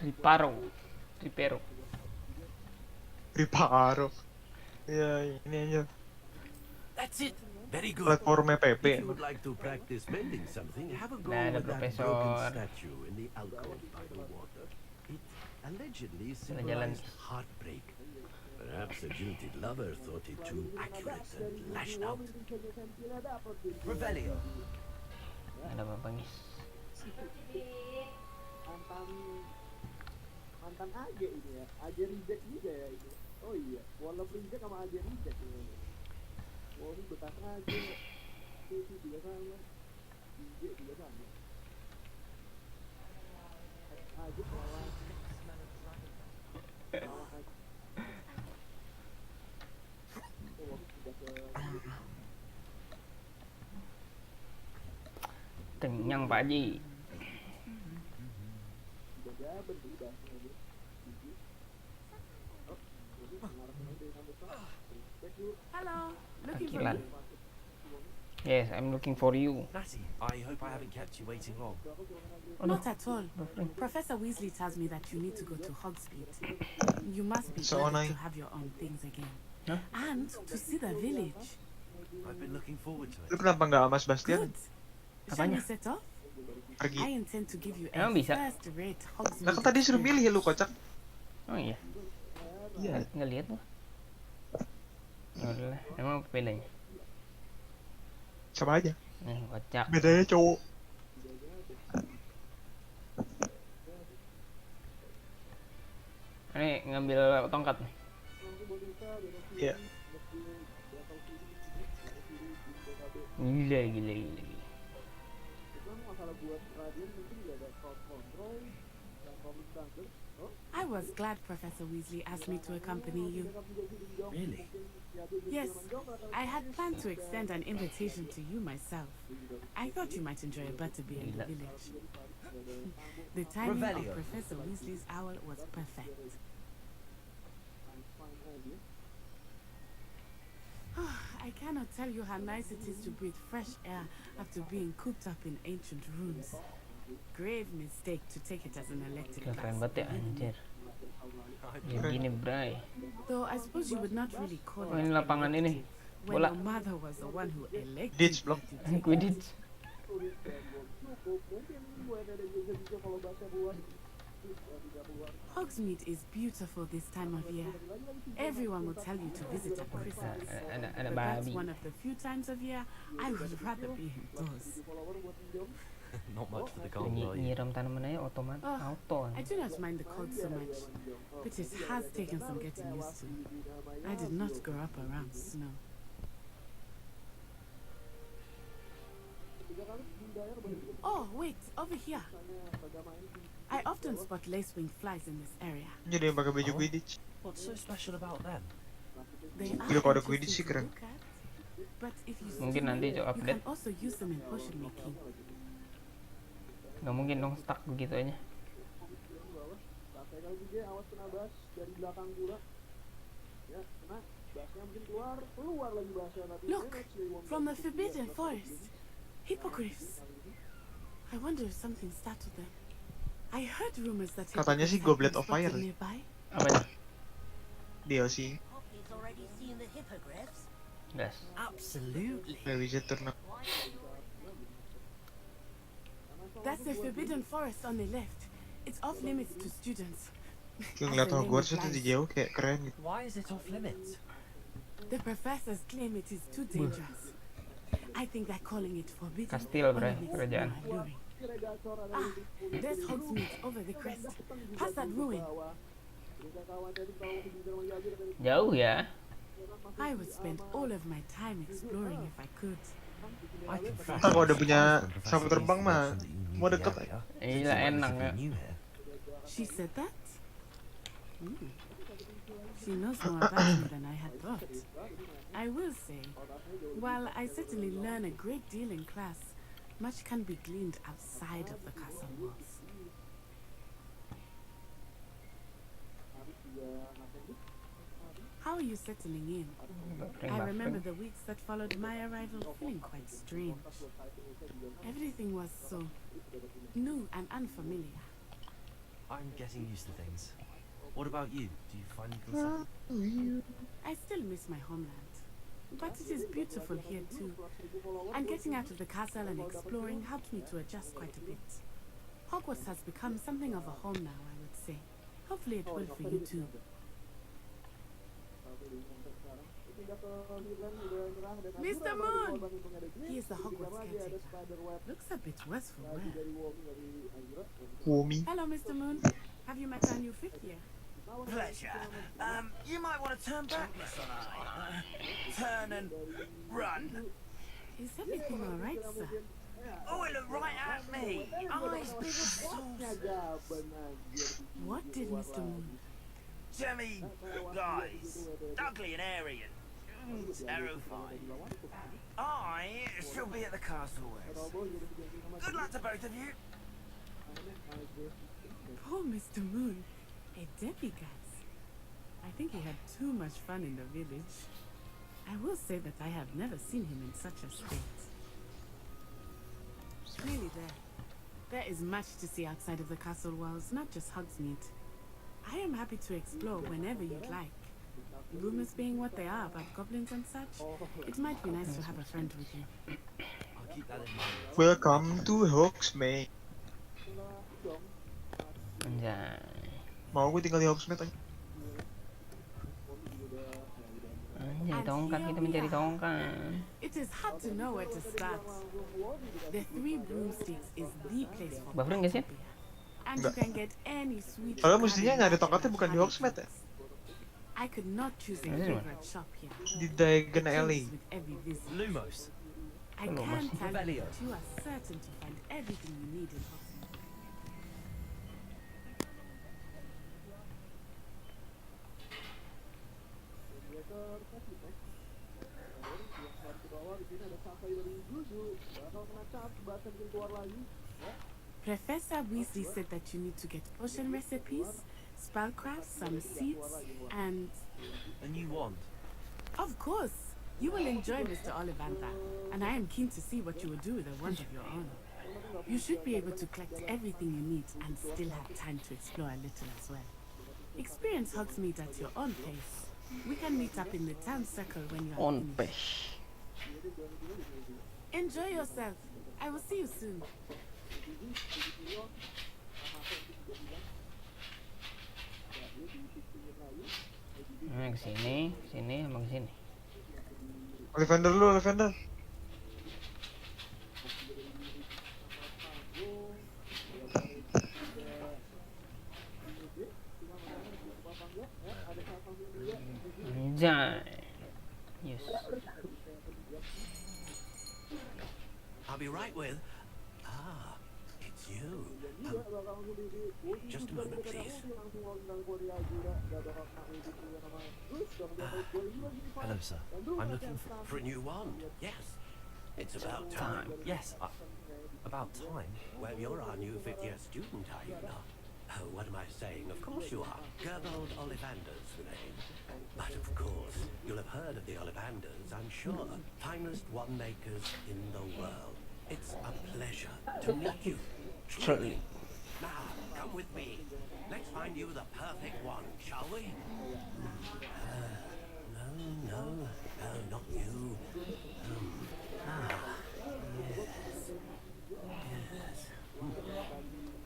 Riparo. Ya, ini aja. That That's it. Very good. Platformnya PP. If you would like to practice mending something, have a go with that broken statue in the alcove by the water. It allegedly symbolized heartbreak. Perhaps a jilted lover thought it too accurate and lashed out. Revelio. Ada apa bangis? Mantan AG ini ya, AG reject juga ya ini. Oh iya, Warlock reject sama AG reject ini. Oh ini bekas AG, itu juga sama, reject juga sama. AG lawan Kenyang Pak Haji. Hello, looking for Takilan. me? Yes, I'm looking for you. Natty, I hope I haven't kept you waiting long. Not at all. Professor Weasley tells me that you need to go to Hogsmeade. You must be So glad to annoying. have your own things again. Huh? And to see the village. I've been looking forward to Lu it. kenapa nggak sama Sebastian? Good. Shall we Apanya? set off? Pergi. I intend to give you a Emang bisa? first-rate Nah Hogsmeade kan tadi suruh experience. milih ya lu kocak. Oh iya. Iya. Nggak lihat gua. Ya udah, emang apa bedanya? Sama aja. Nih, kocak. Bedanya cowok. Ini ngambil tongkat nih. Iya. Gila, gila, gila, gila. I was glad Professor Weasley asked me to accompany you. Really? Yes, I had planned to extend an invitation to you myself. I thought you might enjoy a butterbeer in the village. The timing Revelio. of Professor Weasley's owl was perfect. I cannot tell you how nice it is to breathe fresh air after being cooped up in ancient rooms. Grave mistake to take it as an elective Gila, keren class. banget ya, anjir. Ya gini, bray. Though I suppose you would not really call Oh, it ini lapangan ini. when Bola. your mother was the one who elected Ditch you block. to take it. Quidditch. Hogsmeade is beautiful this time of year. Everyone will tell you to visit at Christmas. Ada But that's babi. one of the few times of year I would rather be indoors. Not much for the cold, are you? Nyiram tanaman aja otomatis Oh, auto. I do not mind the cold so much, but it has taken some getting used to. I did not grow up around snow. Oh, wait, over here. I often spot lacewing flies in this area. Jadi yang pakai baju Quidditch. What's so special about them? They are Gila kalau ada interesting Quidditch sih to keren. look at, but if you Mungkin steal nanti it, coba you update. can also use them in potion making. Nggak mungkin dong stuck begitu aja. Awas kena bas dari belakang pula. Ya, kena basnya mungkin keluar lagi basnya tapi. Look, from the Forbidden Forest. Hippogriffs. I wonder if something startled them. I heard rumors that Katanya sih hippogriffs Goblet had of been Fire. spotted nearby. Apa ya? DLC. Poppy's already seen the hippogriffs. Gas. Absolutely. Nggak bisa turn up. That's the Forbidden Forest on the left. It's off limits to students. Gue ngeliat Hogwarts itu dari jauh kayak keren gitu. Why is it off limits? The professors claim it is too dangerous. I think that calling it forbidden Kastil, bray, only makes it kerajaan. more alluring. Ah, there's Hogsmeade over the crest. Past that ruin. Jauh ya. I would spend all of my time exploring if I could. I confess. Ntar kalau udah punya when Professor sapu terbang Weasley mah mentioned that you knew mau the deket area. Iya, It's enak relatively ya. new here. She said that? She knows more about me than I had thought. I will say, while I certainly learn a great deal in class, much can be gleaned outside of the castle walls. How are you settling in? I remember the weeks that followed my arrival feeling quite strange. Everything was so new and unfamiliar. I'm getting used to things. What about you? Do you find you feel settled? I still miss my homeland. But it is beautiful here too. And getting out of the castle and exploring helped me to adjust quite a bit. Hogwarts has become something of a home now, I would say. Hopefully it will for you too. Mr. Moon! He is the Hogwarts caretaker. Looks a bit worse for wear. Hello, Mr. Moon. Have you met our new fifth year? Pleasure. You might want to turn back, Miss Honor. Turn and run. Is everything all right, sir? Oh, it looked right at me. Eyes big as saucers. What did Mr. Moon? Jemmy guys. Ugly and hairy and terrifying. I shall be at the castle West. Good luck to both of you. Poor Mr. Moon. A demiguise. I think he had too much fun in the village. I will say that I have never seen him in such a state. Really there is much to see outside of the castle walls, not just Hogsmeade. I am happy to explore whenever you'd like. Rumors being what they are about goblins and such, it might be nice to have a friend with you. I'll keep that in mind. Welcome to Hogsmeade. Anjay. Mau gue tinggal di Hogsmeade aja. Anjay, tongkat, kita mencari tongkat. It is hard to know where to start. The Three Broomsticks is the place for Buffering guys ya? and you can get any sweet. Padahal mestinya nyari tongkatnya bukan di Hogsmeade ya? I could not choose a favorite shop here. Di Diagon Alley. Lumos. I can tell you that you are certain to find everything you need in Hogsmeade. Professor Weasley said that you need to get potion recipes, spellcrafts, some seeds, and... A new wand. Of course! You will enjoy Mr. Ollivander, and I am keen to see what you will do with a wand of your own. You should be able to collect everything you need and still have time to explore a little as well. Experience Hogsmeade at your own pace. We can meet up in the town circle when you are On finished. pace. Enjoy yourself. I will see you soon. Nah, kesini, sini, sama kesini. Ollivander dulu, Ollivander. Anjay. Yes. I'll be right with. Ah, it's you. Just a moment, please. Hello, sir. I'm looking For a new wand. Yes. It's about time. Yes, about time. Well, you're our new fifth-year student, are you not? Oh, what am I saying? Of course you are. Gerbold Ollivander's the name. But of course, you'll have heard of the Ollivanders, I'm sure. Finest wand makers in the world. It's a pleasure to meet you. Truly. Now, come with me. Let's find you the perfect one, shall we? No, not you. Yes.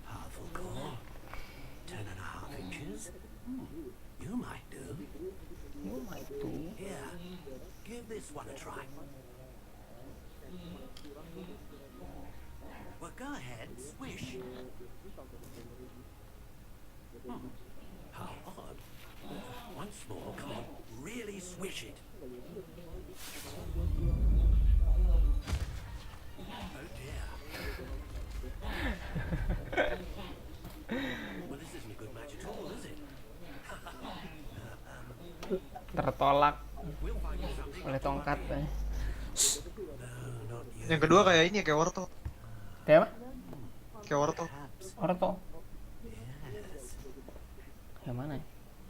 Powerful core. 10.5 inches. You might do. You might do. Here, give this one a try. Well, go ahead, swish. How odd. Once more, come on, really swish it. Oh dear. Well, this isn't a good match at all, is it? Tertolak oleh tongkat. Yang kedua kayak ini, kayak Wortel. Kayak apa? Kayak Wortel. Wortel. Yang mana?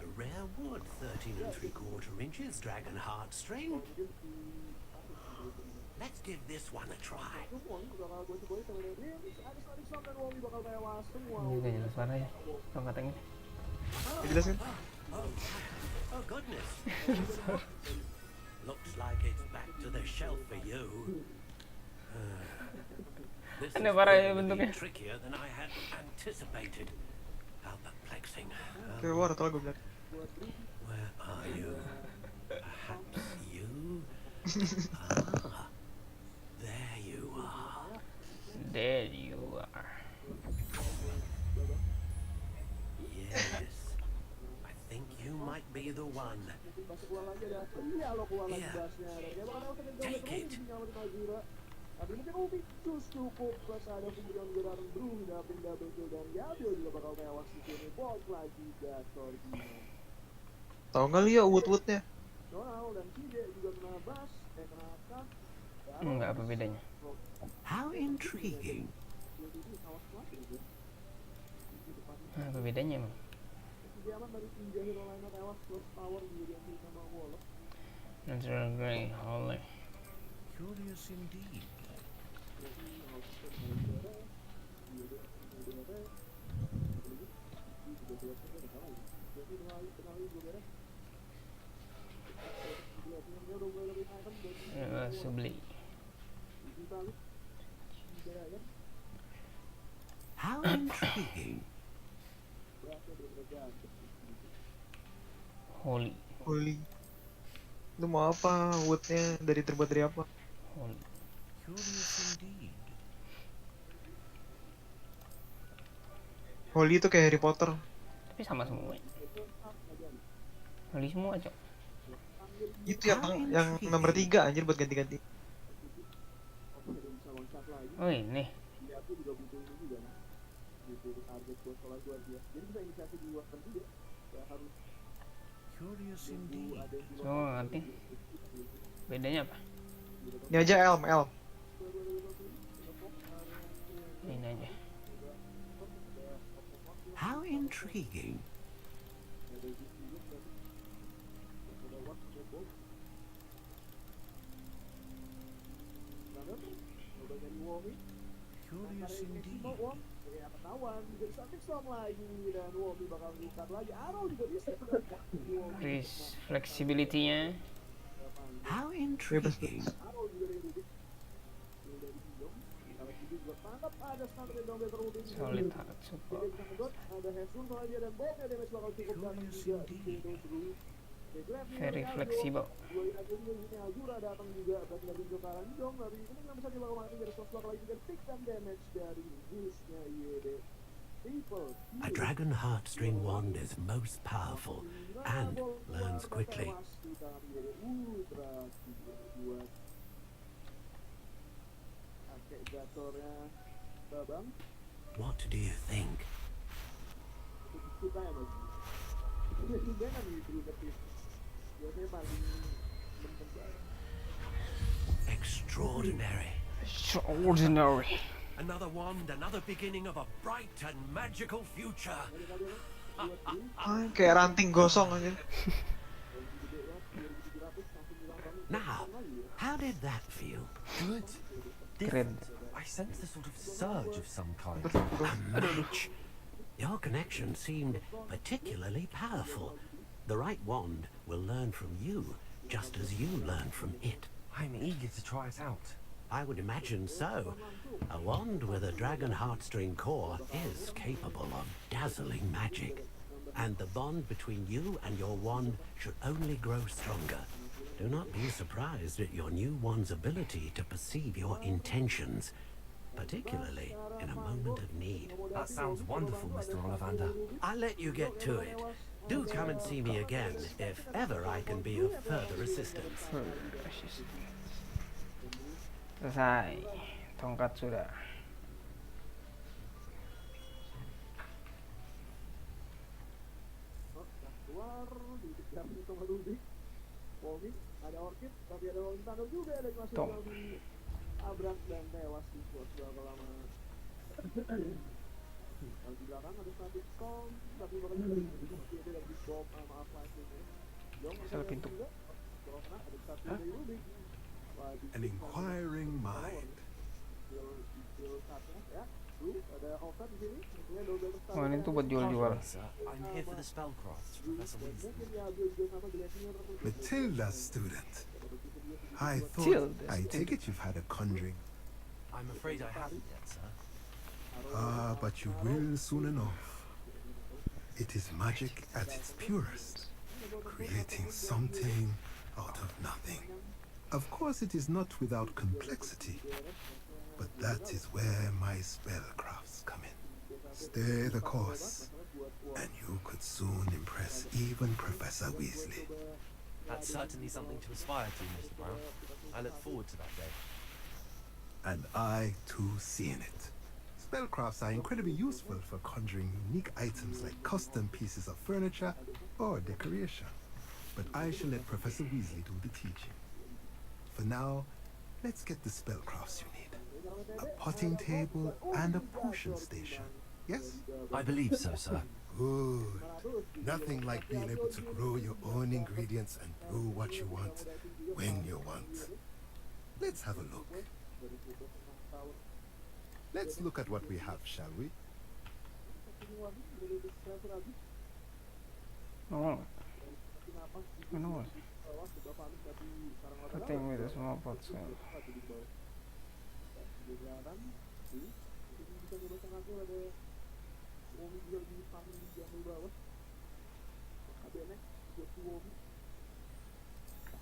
A rare wood, 13 3/4 inches, dragon heartstring. Let's give this one a try. Ini gak jelas suaranya. Tongkat ini. Jelasin. Oh goodness. Looks like it's shelf for you. This is Ini parah ya proving to be bentuknya. trickier than I had anticipated. How perplexing. Oke, war atau gue bilang. Where are you? Perhaps you? There you are. There you are. Yes. I think you might be the one. Here. Take it. Tapi mungkin Victus cukup plus ada Vision Gerard Brew dan pindah Bezel dan Gabriel juga bakal tewas di sini. Bot lagi Gasol. Tahu nggak Leo wood-woodnya? Donald dan CJ juga kena bas, kena kan. Enggak, apa bedanya? How intriguing. Apa bedanya emang? Diaman dari pindah Hero Liner tewas plus power juga dia sama Wallop. Natural Grey, Holy. Curious indeed. Subli. How intriguing. Holy. Holy. Lu mau apa? Woodnya terbuat dari apa? Holy. Curious indeed. Holy itu kayak Harry Potter. Tapi sama semua. Holy semua, Cok. Itu yang nomor 3 anjir buat ganti-ganti. Oh ini. Curious indeed. Oh, ngerti. Bedanya apa? Ini aja elm. Ini aja. How intriguing. Curious indeed. Ya ketahuan juga bisa storm lagi dan Wobby bakal reset lagi. Arrow juga bisa. Increase flexibility-nya. How intriguing. Arrow juga dari kalau juga tangkap ada standar dari Dombe Terubin. Solid heart support. Ada Hesun soalnya dia dan bomnya damage bakal cukup datang juga. Very flexible. Azura datang juga berarti dari Jokaran dong dari ini nggak bisa dibawa mati dari sosok lagi juga pick dan damage dari Zeusnya YD. A dragon heartstring wand is most powerful and learns quickly. What do you think? Extraordinary. Extraordinary. Another wand, another beginning of a bright and magical future. Kayak ranting gosong aja. Now, how did that feel? Good. Different. I sense a sort of surge of some kind. A match. Your connection seemed particularly powerful. The right wand will learn from you, just as you learn from it. I'm eager to try it out. I would imagine so. A wand with a dragon heartstring core is capable of dazzling magic. And the bond between you and your wand should only grow stronger. Do not be surprised at your new wand's ability to perceive your intentions, particularly in a moment of need. That sounds wonderful, Mr. Ollivander. I'll let you get to it. Do come and see me again if ever I can be of further assistance. Selesai. Tongkat sudah. Keluar di dekat sama Rubik. Wobby ada Orchid tapi ada Rolling Thunder juga ada masuk dalam di abrak dan tewas di pos berapa lama. Kalau di belakang ada static storm tapi bakal ada lagi bomb sama apa itu. Salah pintu. Ada satu dari Rubik. An inquiring mind. Oh, ini tuh buat jual-jual. I'm here for the spellcrafts, Professor Weasley. Matilda's student. I thought, I take it you've had a conjuring. I'm afraid I haven't yet, sir. Ah, but you will soon enough. It is magic at its purest, creating something out of nothing. Of course, it is not without complexity, but that is where my spellcrafts come in. Stay the course, and you could soon impress even Professor Weasley. That's certainly something to aspire to, Mr. Brown. I look forward to that day. And I, too, see in it. Spellcrafts are incredibly useful for conjuring unique items like custom pieces of furniture or decoration. But I shall let Professor Weasley do the teaching. For now, let's get the spellcrafts you need. A potting table and a potion station. Yes? I believe so, sir. Good. Nothing like being able to grow your own ingredients and brew what you want, when you want. Let's have a look. Let's look at what we have, shall we? Oh. No. Penting itu semua pot saya.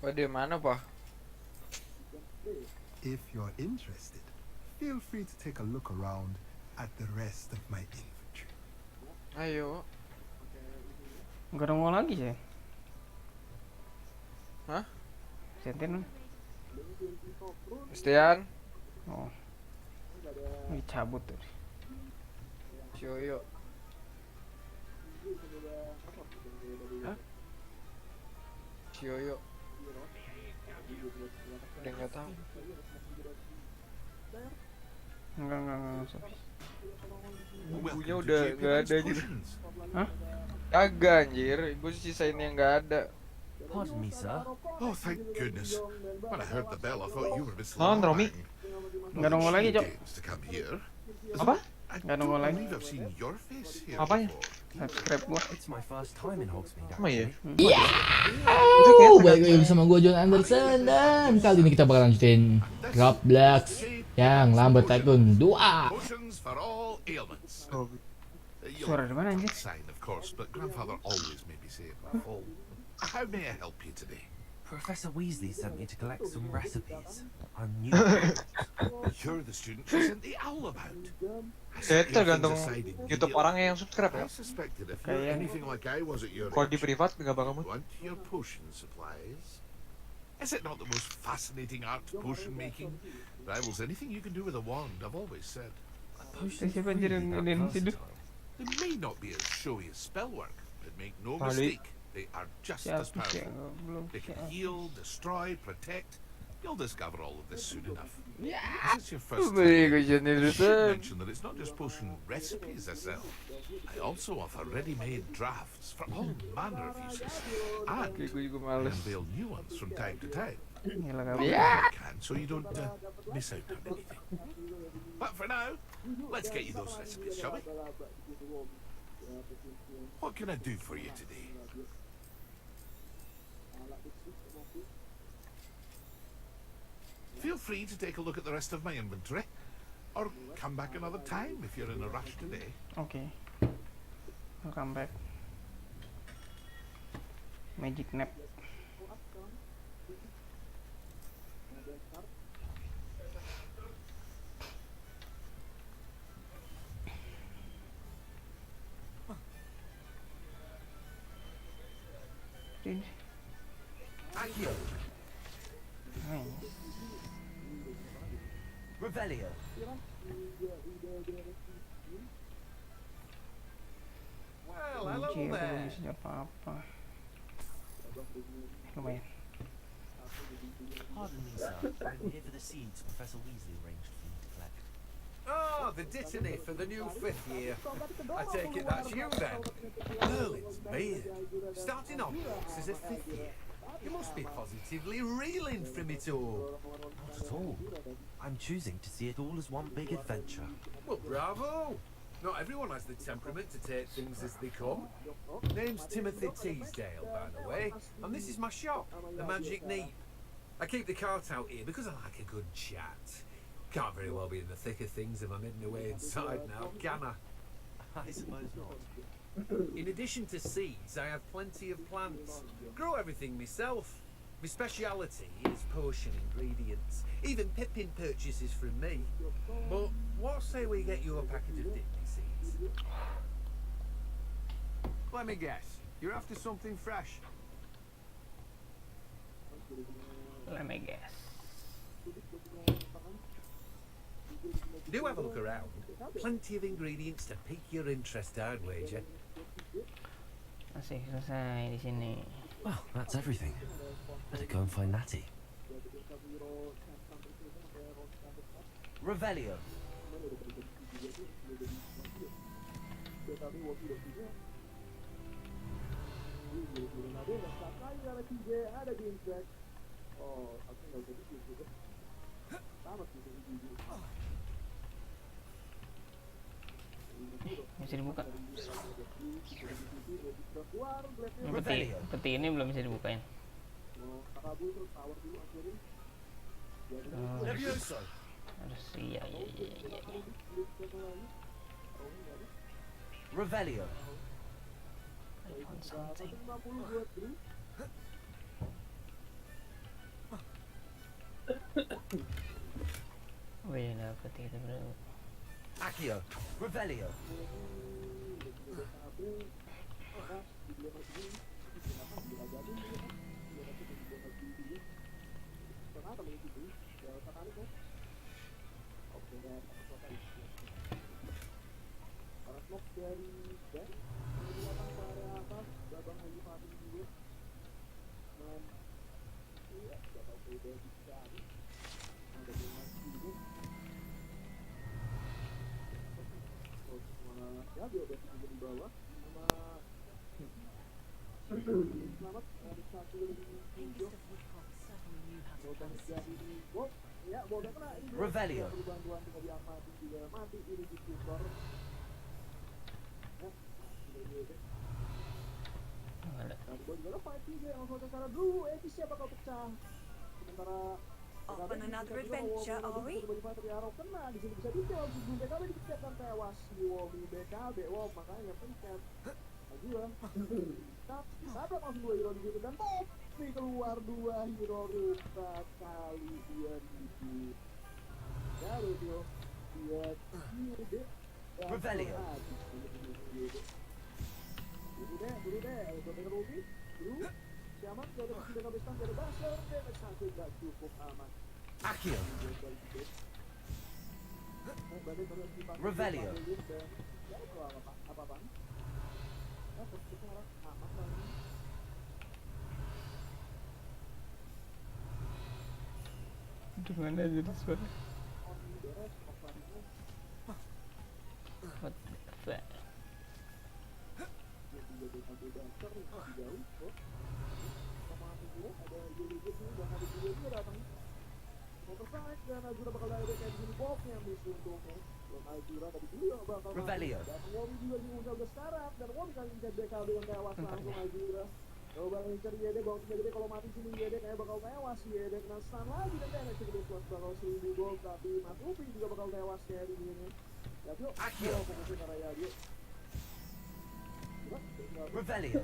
Oh, di mana, Pak? If you're interested, feel free to take a look around at the rest of my inventory. Ayo. Gak nongol lagi sih. Hah? Sentin. Stian. Oh. Dicabut tuh. Sioyo. Hah? Sioyo. Udah nggak tahu. Enggak. Bukunya udah nggak ada gitu. Hah? Kagak anjir, gue sisain yang nggak ada. Pardon me, sir. Oh, thank goodness. When I heard the bell, I thought you were Miss Oh, Romi. Nggak nongol lagi, Cok. Apa? Nggak nongol lagi. Apanya? Subscribe gua. It's my first time in Hogsmeade. Oh iya. Iya. Balik lagi bersama gue John Anderson dan kali ini kita bakal lanjutin Roblox yang Lambat Tycoon 2. Suara di mana anjir? How may I help you today? Professor Weasley sent me to collect some recipes. I'm new. You're the student who sent the owl about. Tergantung YouTube orangnya yang subscribe ya. Kalau di privat nggak bakal muncul. Your potion supplies. Is it not the most fascinating art potion making? Rivals anything you can do with a wand, I've always said. Siapa anjir yang ini tidur? They may not be as showy as spellwork, but make no mistake, they are just as powerful. They can heal, destroy, protect. You'll discover all of this soon enough. Yeah. This is your first time. I should mention that it's not just potion recipes I sell. I also offer ready-made drafts for all manner of uses, and unveil new ones from time to time. Yeah. So you don't miss out on anything. But for now, let's get you those recipes, shall we? What can I do for you today? Feel free to take a look at the rest of my inventory, or come back another time if you're in a rush today. Okay. I'll come back. Magic nap. Revelio. Well, hello there. Apa-apa. Lumayan. Pardon me, sir. I'm here for the seeds Professor Weasley arranged for me to collect. Oh, the dittany for the new 5th year. I take it that's you then. Merlin's beard. Starting on as a 5th year. You must be positively reeling from it all. Not at all. I'm choosing to see it all as one big adventure. Well, bravo. Not everyone has the temperament to take things as they come. Name's Timothy Teasdale, by the way, and this is my shop, the Magic Neep. I keep the cart out here because I like a good chat. Can't very well be in the thick of things if I'm hidden away inside now, can I? I suppose not. In addition to seeds, I have plenty of plants. Grow everything myself. My speciality is potion ingredients. Even Pippin purchases from me. But what say we get you a packet of dipping seeds? Let me guess. You're after something fresh. Let me guess. Do have a look around. Plenty of ingredients to pique your interest, I'd wager. Masih selesai di sini. Well, that's everything. Better go and find Natty. Revelio. Bisa dibuka. Peti ini belum bisa dibukain. Harus iya. Revelio. Wih, dapet itu bro. Accio. Revelio. Revelio. Off on another adventure, are we? Tabrak langsung 2 hero di situ dan nih keluar 2 hero rupa kali 2000. Baru dia Revelio. Dulu deh, dengan Ruby, dulu siamat, gak ada sudah habis gak ada basar, satu gak cukup aman. Accio. Revelio. Apa-apa? Gimana jadi suara? What the fuck? Revelio. Coba ngincer dia bawa gede kalau mati sini dia kayak bakal tewas dia kena stun lagi dan kayak gede bakal 1000 gold tapi Mas Upi juga bakal tewas kayak di sini. Ya yuk. Accio. Fokusin karena ya yuk. Revelio.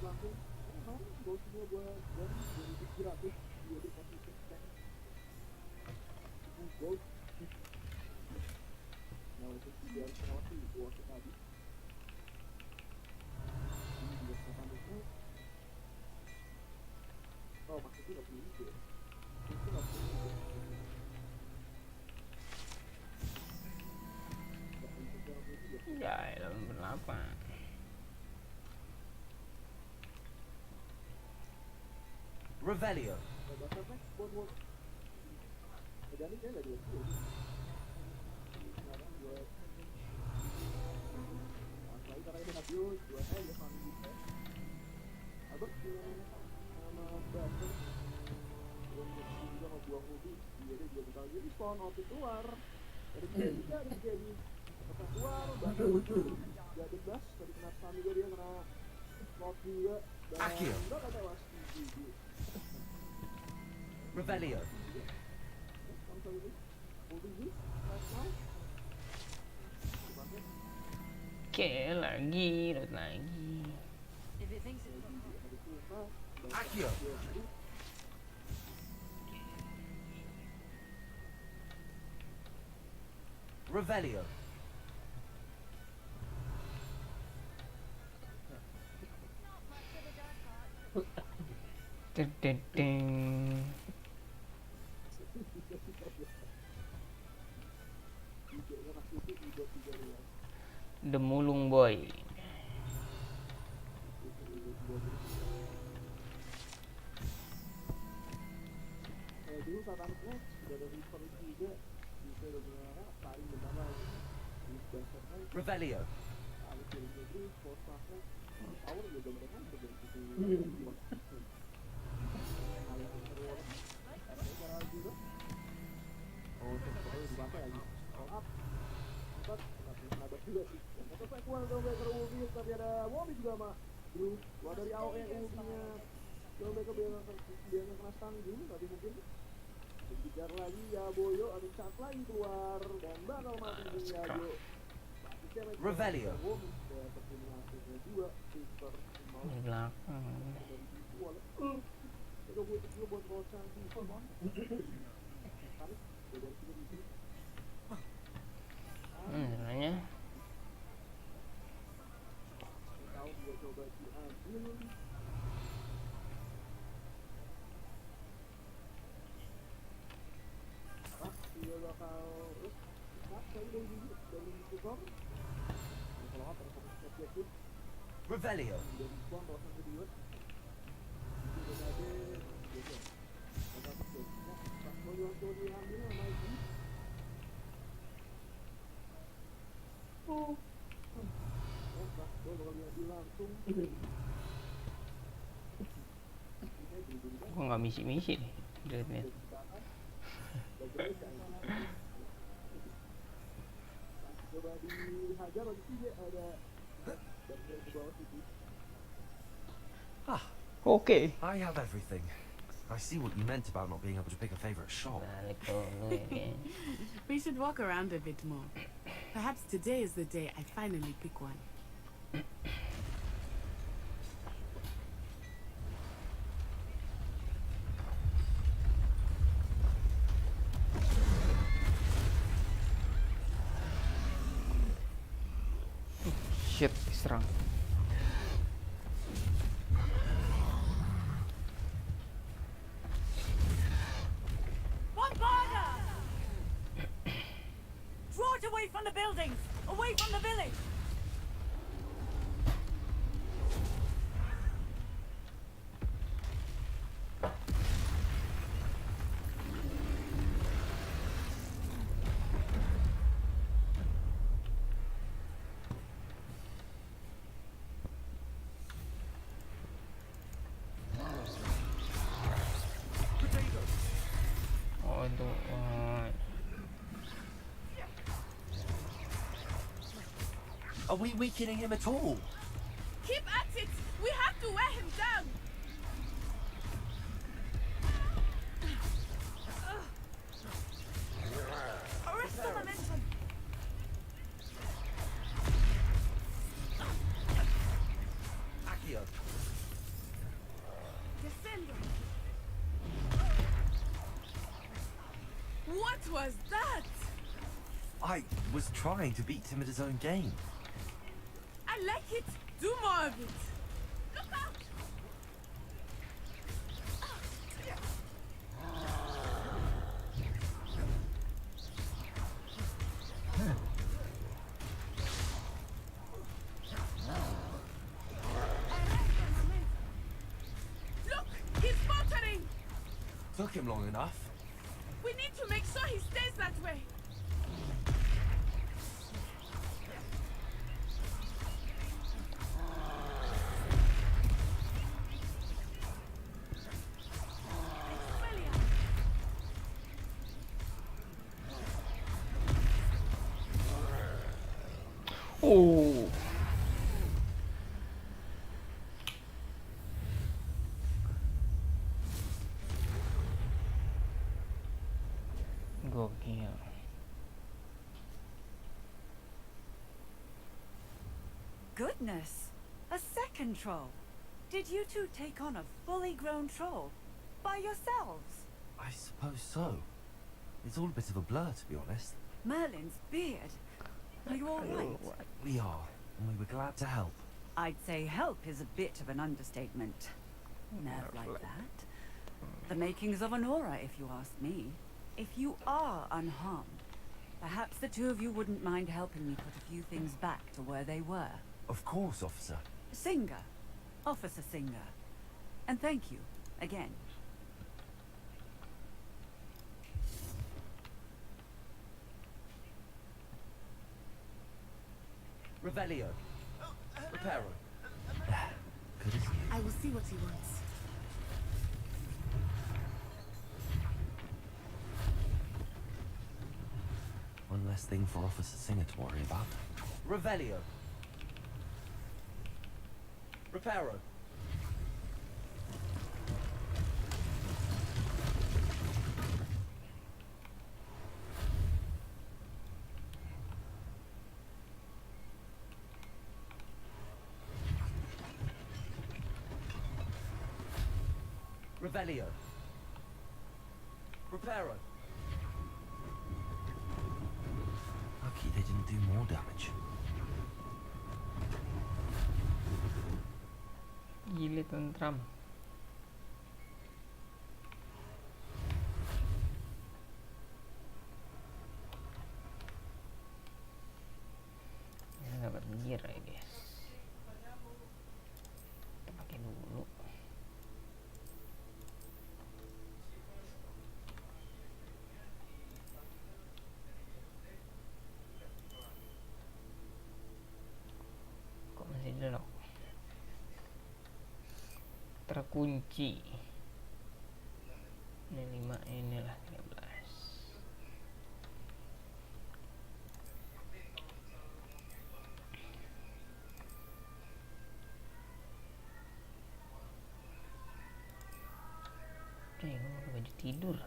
Langsung gold semua gua dan 2300 dia di posisi tank. Gold. Nah, itu dia semua sih gua tadi. Oh, maksudnya gak punya itu ya? Itu gak punya itu. Ya, dalam berapa? Revelio. Dasarnya buat jadi kayak gak jelas tuh. Sekarang gue lagi karena ini abuse, gue ya sama gitu. Abang sama Bater juga mau buang ubi, dia bakal jadi spawn out keluar. Dari jadi bakal keluar, Bater jadi bas, tadi kena stun juga dia kena slot juga dan enggak tewas. Revelio. Oke, lagi. Accio. Revelio. Ding. The Mulung Boy. Dulu saat anak sudah ada Reaper juga di Sekolah paling benar di dasarnya Revelio. ada jadi postasnya power juga mereka juga gitu sekolah dibaca lagi all up empat nabak juga sih atau saya keluar dong mereka Ulfi tapi ada Mobi juga mak dulu gua dari AOE Ulfinya kalau mereka biar kena stun dulu tapi mungkin dikejar lagi ya Boyo ada cat lagi keluar dan bakal mati ya Boyo. Revelio. Di belakang. Sebenarnya dia bakal Revelio. gua nggak misi nih. Lihat. Coba dihajar lagi sih ada dari bawah situ. Okay. I have everything. I see what you meant about not being able to pick a favorite shop. We should walk around a bit more. Perhaps today is the day I finally pick one. Shit, diserang. Bombarda! Draw it away from the buildings! Away from the village! Oh, itu. Are we weakening him at all? Keep at it! We have to wear him down! Arrest the momentum! Accio. Descendo! What was that? I was trying to beat him at his own game. I like it! Do more of it! Look out! Look! He's faltering! Took him long enough. We need to make sure he stays that way! Gokil. Goodness, a second troll. Did you two take on a fully grown troll by yourselves? I suppose so. It's all a bit of a blur, to be honest. Merlin's beard. Are you all right? We are, and we were glad to help. I'd say help is a bit of an understatement. Nerve like that. The makings of an aura, if you ask me. If you are unharmed, perhaps the two of you wouldn't mind helping me put a few things back to where they were. Of course, officer. Singer. Officer Singer. And thank you, again. Revelio. Reparo. I will see what he wants. One less thing for Officer Singer to worry about. Revelio. Reparo. Revelio. Reparo. Lucky they didn't do more damage. Gile tentram. Ini dapat gear ya guys. Kita pakai dulu. Kok masih di lock? Terkunci. Ini 5, inilah 13. Gue pakai baju tidur.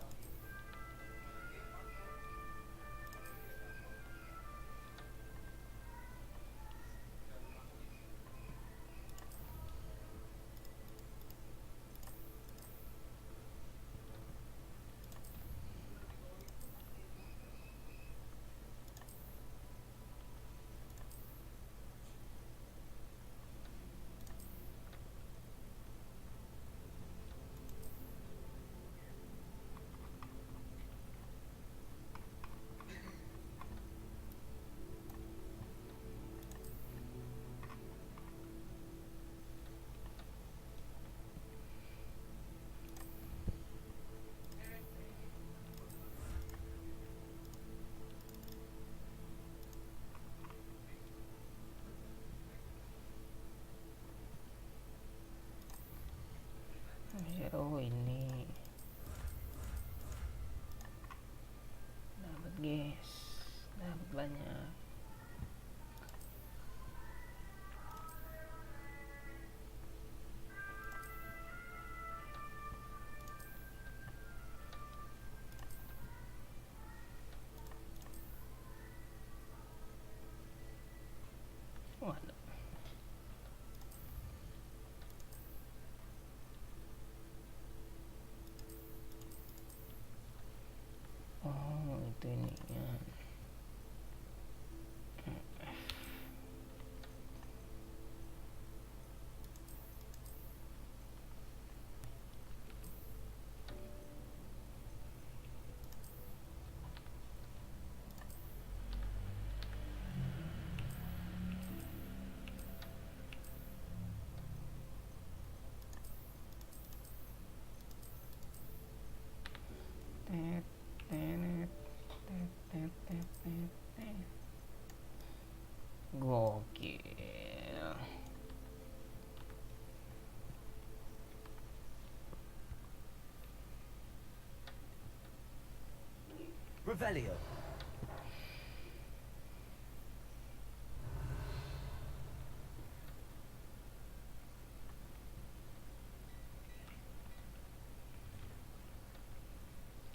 Oh ini dapat guys, dapat banyak. Waduh. Oh itu ininya. Tet, tenet, tet, tet, tet, tet, tet. Gokil. Revelio.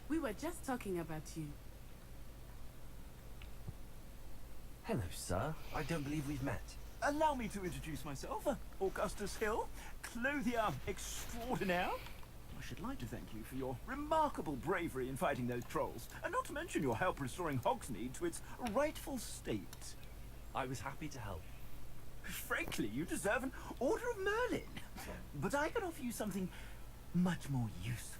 We were just talking about you. Hello, sir. I don't believe we've met. Allow me to introduce myself, Augustus Hill, clothier extraordinaire. I should like to thank you for your remarkable bravery in fighting those trolls, and not to mention your help restoring Hogsmeade to its rightful state. I was happy to help. Frankly, you deserve an Order of Merlin. But I can offer you something much more useful.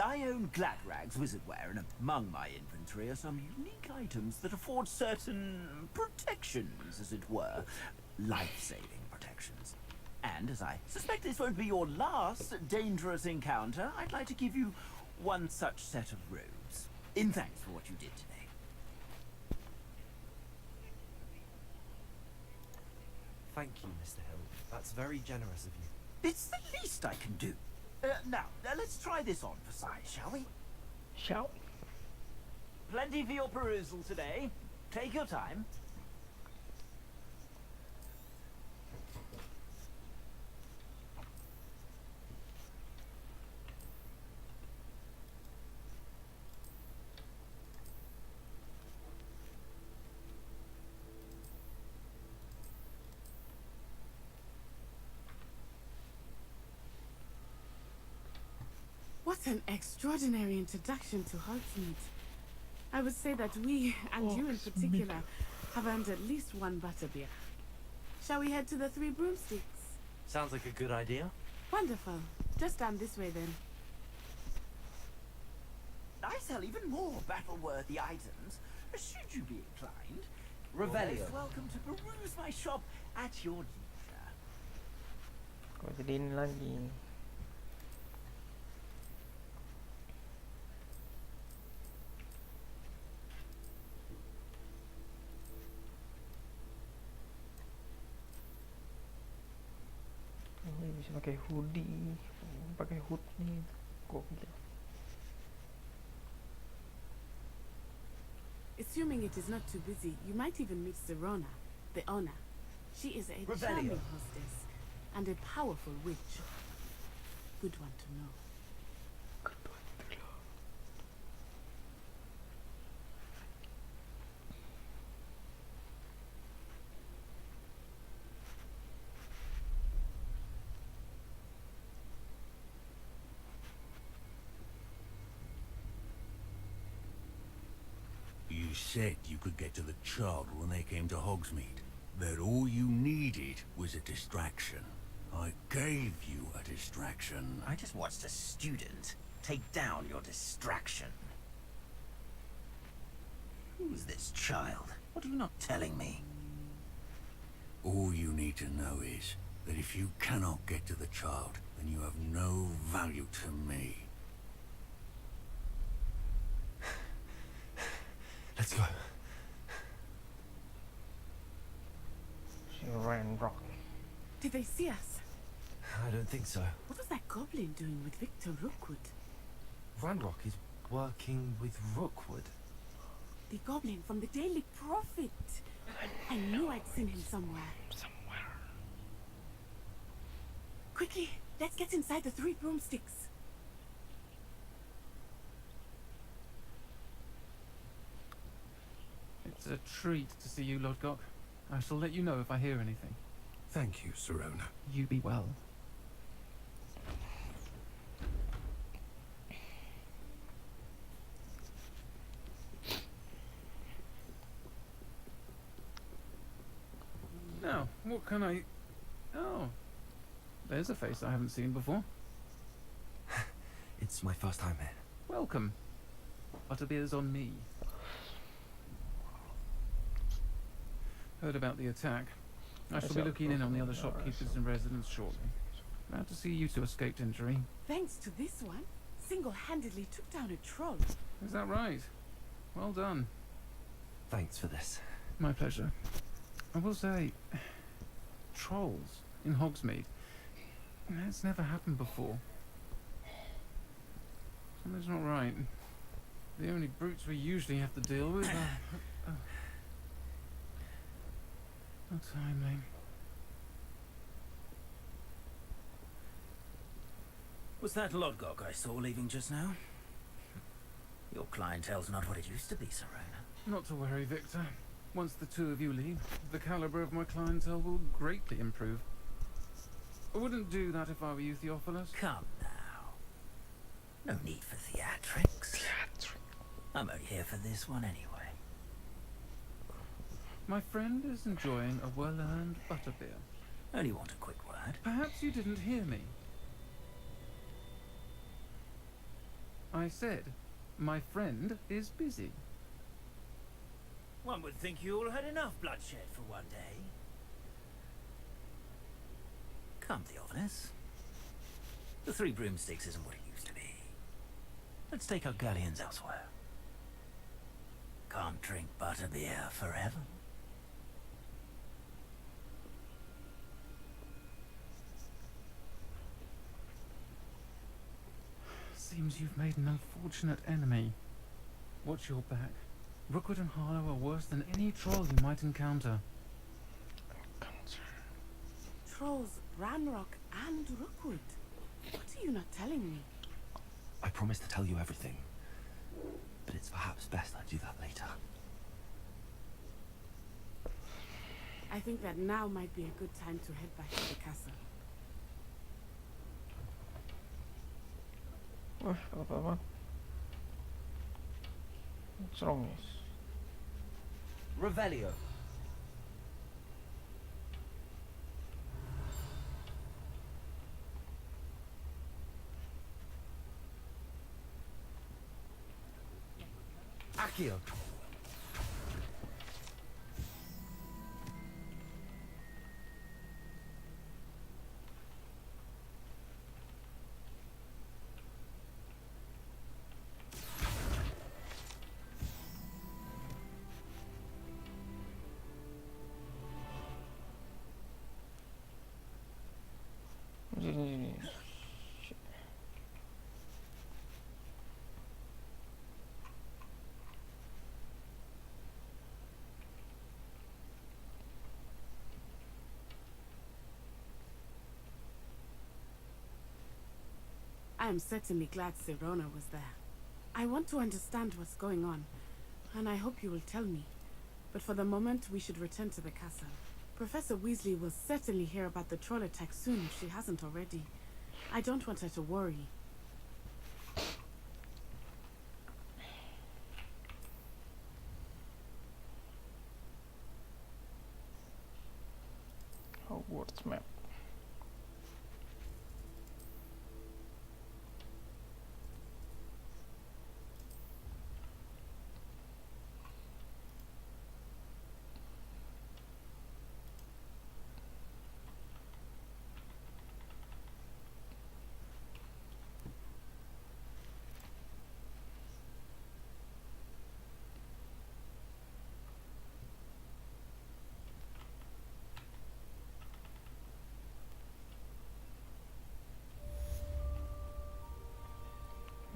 I own Gladrag's wizardware, and among my inventory are some unique items that afford certain protections, as it were. Life-saving protections. And as I suspect this won't be your last dangerous encounter, I'd like to give you one such set of robes, in thanks for what you did today. Thank you, Mr. Hill. That's very generous of you. It's the least I can do. Now, let's try this on for size, shall we? Shall we? Plenty for your perusal today. Take your time. What an extraordinary introduction to Hogsmeade. I would say that we, and you in particular, have earned at least one butterbeer. Shall we head to the Three Broomsticks? Sounds like a good idea. Wonderful. Just down this way then. I sell even more battle-worthy items, should you be inclined. Revelio. You're most welcome to peruse my shop at your leisure. Kok jadi ini lagi? Ini bisa pakai hoodie, pakai hood nih, kok gitu. Assuming it is not too busy, you might even meet Serona, the owner. She is a charming hostess and a powerful witch. Good one to know. You said you could get to the child when they came to Hogsmeade. That all you needed was a distraction. I gave you a distraction. I just watched a student take down your distraction. Who's this child? What are you not telling me? All you need to know is that if you cannot get to the child, then you have no value to me. Let's go. She ran rock. Did they see us? I don't think so. What was that goblin doing with Victor Rookwood? Ranrock is working with Rookwood. The goblin from the Daily Prophet. I knew I'd seen him somewhere. Quickly, let's get inside the Three Broomsticks. It's a treat to see you, Lodgok. I shall let you know if I hear anything. Thank you, Serona. You be well. Now, what can I... Oh, there's a face I haven't seen before. It's my first time here. Welcome. Butterbeer's on me. Heard about the attack. I shall be looking in on the other shopkeepers and residents shortly. Glad to see you two escaped injury. Thanks to this one, single-handedly took down a troll. Is that right? Well done. Thanks for this. My pleasure. I will say, trolls in Hogsmeade. That's never happened before. Something's not right. The only brutes we usually have to deal with are... No timing. Was that Lodgok I saw leaving just now? Your clientele's not what it used to be, Serona. Not to worry, Victor. Once the two of you leave, the caliber of my clientele will greatly improve. I wouldn't do that if I were you, Theophilus. Come now. No need for theatrics. I'm only here for this one anyway. My friend is enjoying a well-earned butterbeer. Only want a quick word. Perhaps you didn't hear me. I said, my friend is busy. One would think you all had enough bloodshed for one day. Come, Theophilus. The Three Broomsticks isn't what it used to be. Let's take our galleons elsewhere. Can't drink butterbeer forever. Seems you've made an unfortunate enemy. Watch your back. Rookwood and Harlow are worse than any troll you might encounter. Trolls, Ranrock, and Rookwood. What are you not telling me? I promised to tell you everything, but it's perhaps best I do that later. I think that now might be a good time to head back to the castle. Wah, apa-apa. What's wrong? Revelio. Accio. I am certainly glad Sirona was there. I want to understand what's going on, and I hope you will tell me. But for the moment, we should return to the castle. Professor Weasley will certainly hear about the troll attack soon if she hasn't already. I don't want her to worry. Hogwarts map.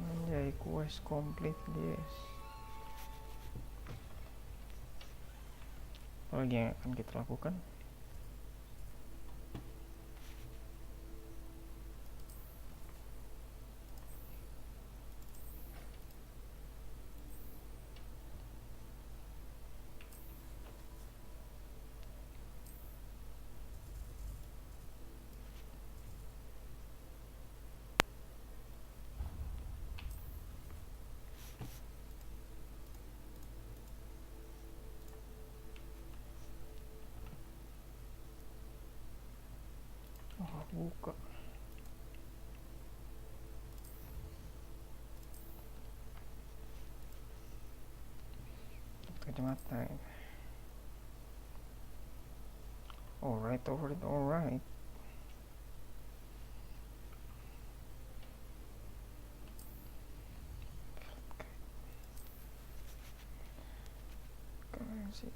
Anjay, quest complete guys. Apa lagi yang akan kita lakukan? Buka. Kacamata. Alright, alright. Currency.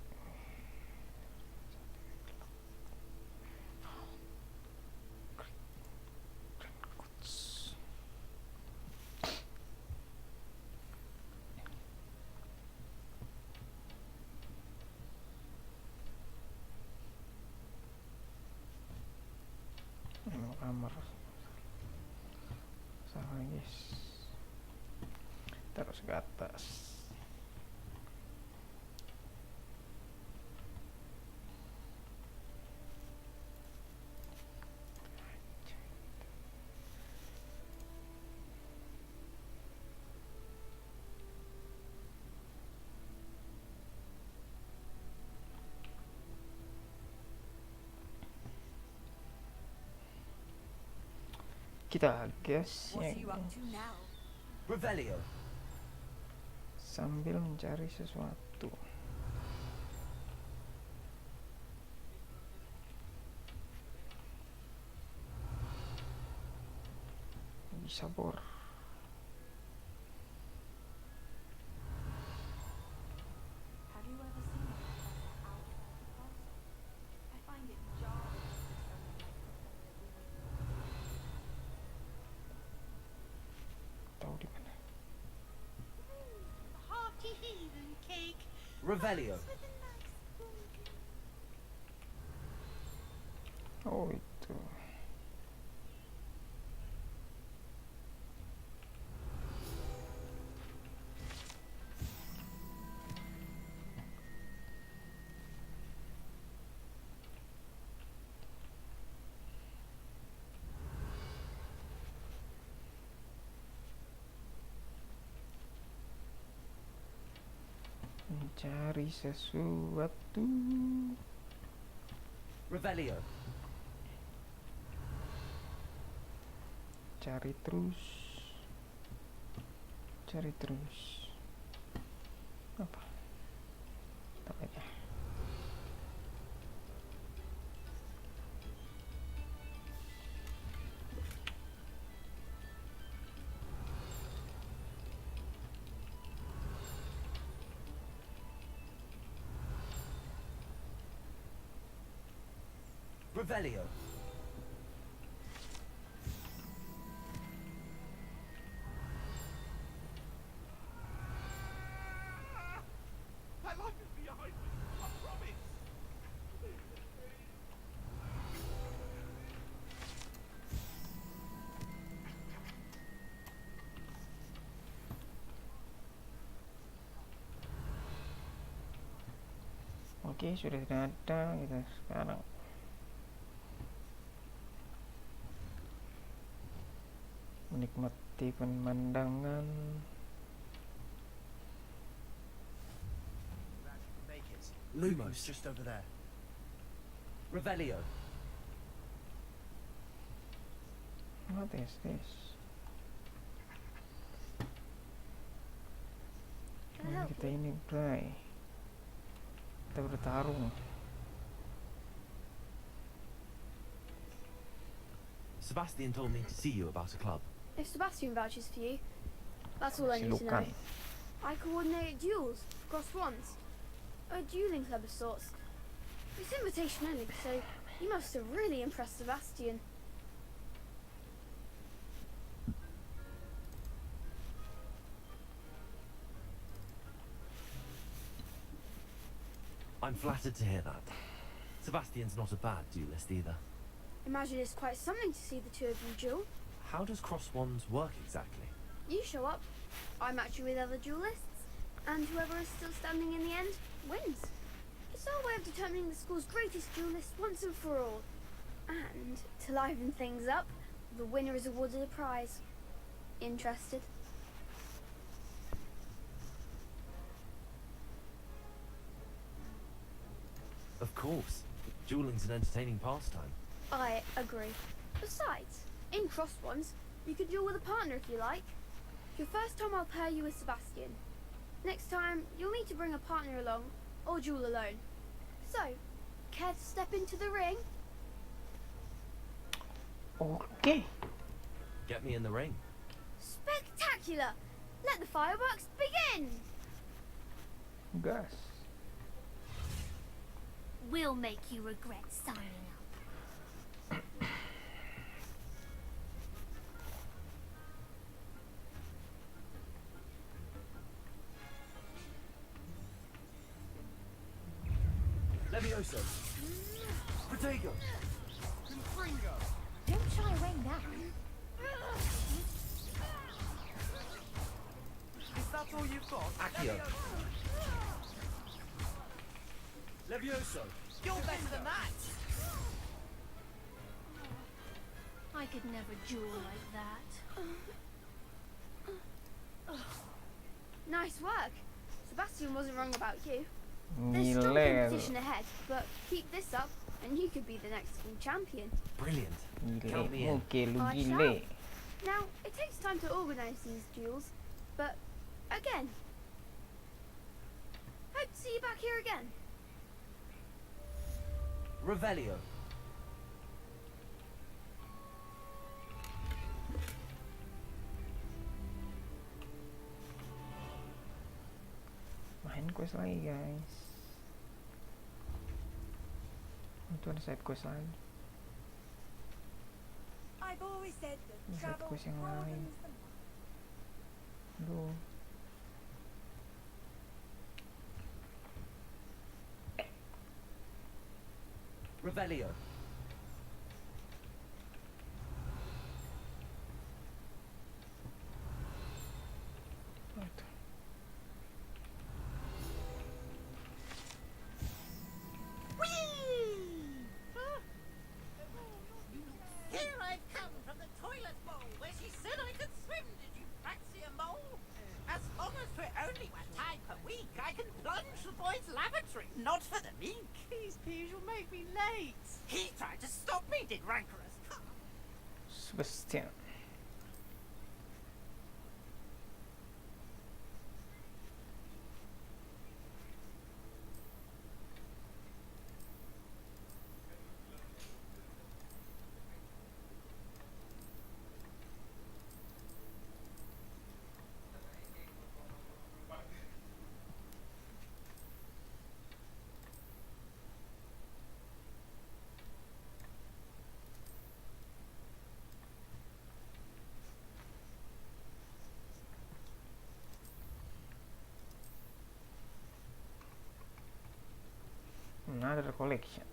Kamar salah guys, terus ke atas. Kita gas ya, Revelio. sambil mencari sesuatu. Bisa bor. Tahu di mana? Revelio. Oh itu. Mencari sesuatu. Revelio. Cari terus. Cari terus. Apa? Tak aja. Revelio. My life is behind me, I promise. Oke, sudah tidak ada. Kita sekarang menikmati pemandangan. Make it. Lumos. Just over there. Revelio. What is this? Kita ini Bray. Kita bertarung. Sebastian told me to see you about a club. If Sebastian vouches for you, that's all I need to know. Silukan. I coordinate duels across wands. A dueling club of sorts. It's invitation only, so you must have really impressed Sebastian. I'm flattered to hear that. Sebastian's not a bad duelist either. Imagine it's quite something to see the two of you duel. How does cross wands work exactly? You show up, I match you with other duelists, and whoever is still standing in the end wins. It's our way of determining the school's greatest duelist once and for all. And to liven things up, the winner is awarded a prize. Interested? Of course. Dueling's an entertaining pastime. I agree. Besides, in cross ones, you could duel with a partner if you like. Your first time I'll pair you with Sebastian. Next time, you'll need to bring a partner along, or duel alone. So, care to step into the ring? Okay. Get me in the ring. Spectacular! Let the fireworks begin! Gas. We'll make you regret signing up. Levioso. Protego. Confringo. Don't shy away now. Is that all you've got? Accio. Levioso. You're better than that. I could never duel like that. Nice work. Sebastian wasn't wrong about you. There's strong competition ahead, but keep this up and you could be the next school champion. Brilliant. Gile. Oke, lu I gile. shall. Now, it takes time to organise these duels, but again, hope to see you back here again. Revelio. Main quest lagi guys. Itu ada side quest lagi. I've always said that Ini side travel quest yang lain. broadens the mind. Aduh. Revelio. Here I've come from the toilet bowl where she said I could swim. Did you fancy a mole? As long as for only 1 time per week, I can plunge the boys' lavatory. Not for the meek. These peas will make me late. He tried to stop me, did Rancorous. Sebastian. Another collection.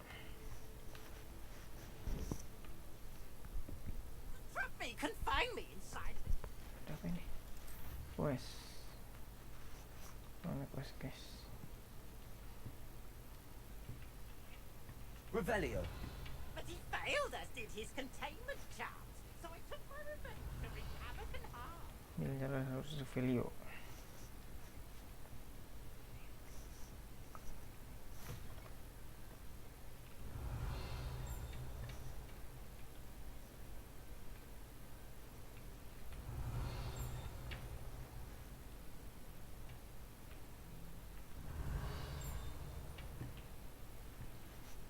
Trap me, confine me inside. Ada apa ini? Quest. Mana quest guys? Revelio. But he failed us, did his containment charms. So I took my revenge to wreak havoc and harm. Menjelajah harus Revelio.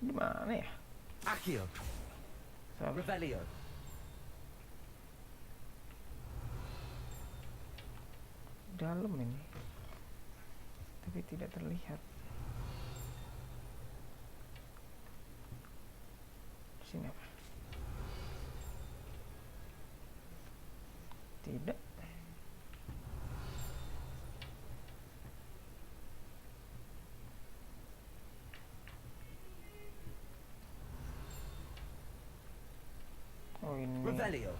Di mana ya? Accio. Sabar. Revelio. Dalam ini. Tapi tidak terlihat. Di sini apa? Tidak. Oh ini. Revelio.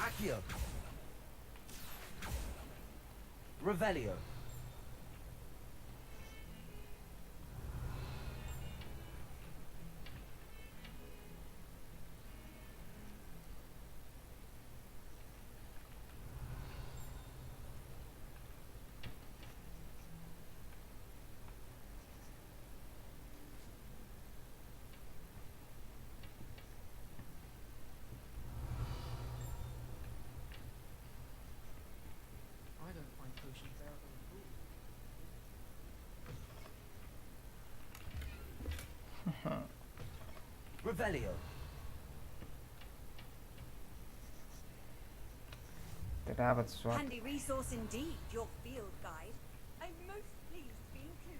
Accio. Revelio. I don't find potions bearable at all. Revelio. Terdapat sesuatu. Handy resource indeed, your field guide. I'm most pleased to be included.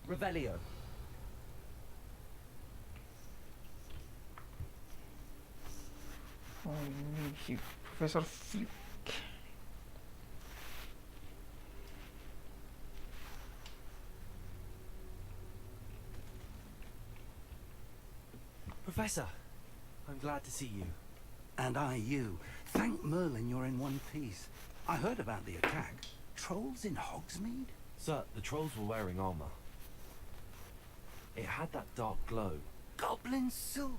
Revelio. Oh ini si Profesor Flick. Professor, I'm glad to see you. And I you. Thank Merlin you're in one piece. I heard about the attack. Trolls in Hogsmeade? Sir, the trolls were wearing armor. It had that dark glow. Goblin soup!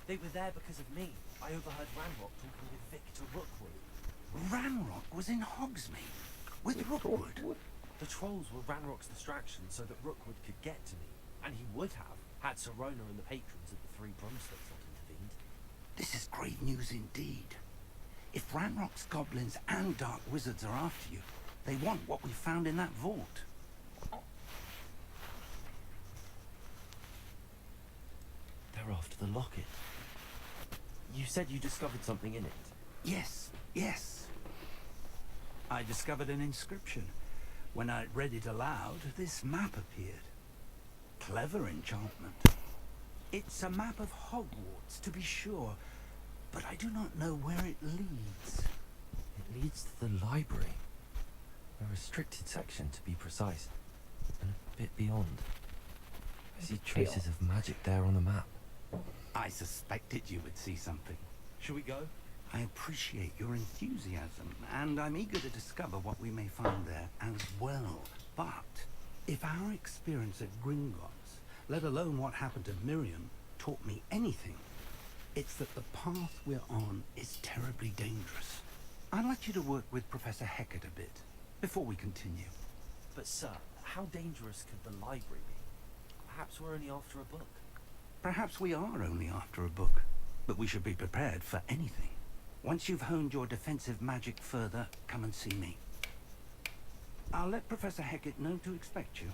They were there because of me. I overheard Ranrock talking with Victor Rookwood. Ranrock was in Hogsmeade? With Rookwood? The trolls were Ranrock's distraction so that Rookwood could get to me. And he would have, had Serona and the patrons of the Three Broomsticks not intervened. This is great news indeed. If Ranrock's goblins and dark wizards are after you, they want what we found in that vault. They're after the locket. You said you discovered something in it. Yes, yes. I discovered an inscription. When I read it aloud, this map appeared. Clever enchantment. It's a map of Hogwarts, to be sure, but I do not know where it leads. It leads to the library. A restricted section, to be precise. And a bit beyond. I see traces of magic there on the map. I suspected you would see something. Shall we go? I appreciate your enthusiasm, and I'm eager to discover what we may find there as well. But if our experience at Gringotts, let alone what happened to Miriam, taught me anything, it's that the path we're on is terribly dangerous. I'd like you to work with Professor Hecat a bit, before we continue. But sir, how dangerous could the library be? Perhaps we're only after a book. Perhaps we are only after a book, but we should be prepared for anything. Once you've honed your defensive magic further, come and see me. I'll let Professor Hecat know to expect you.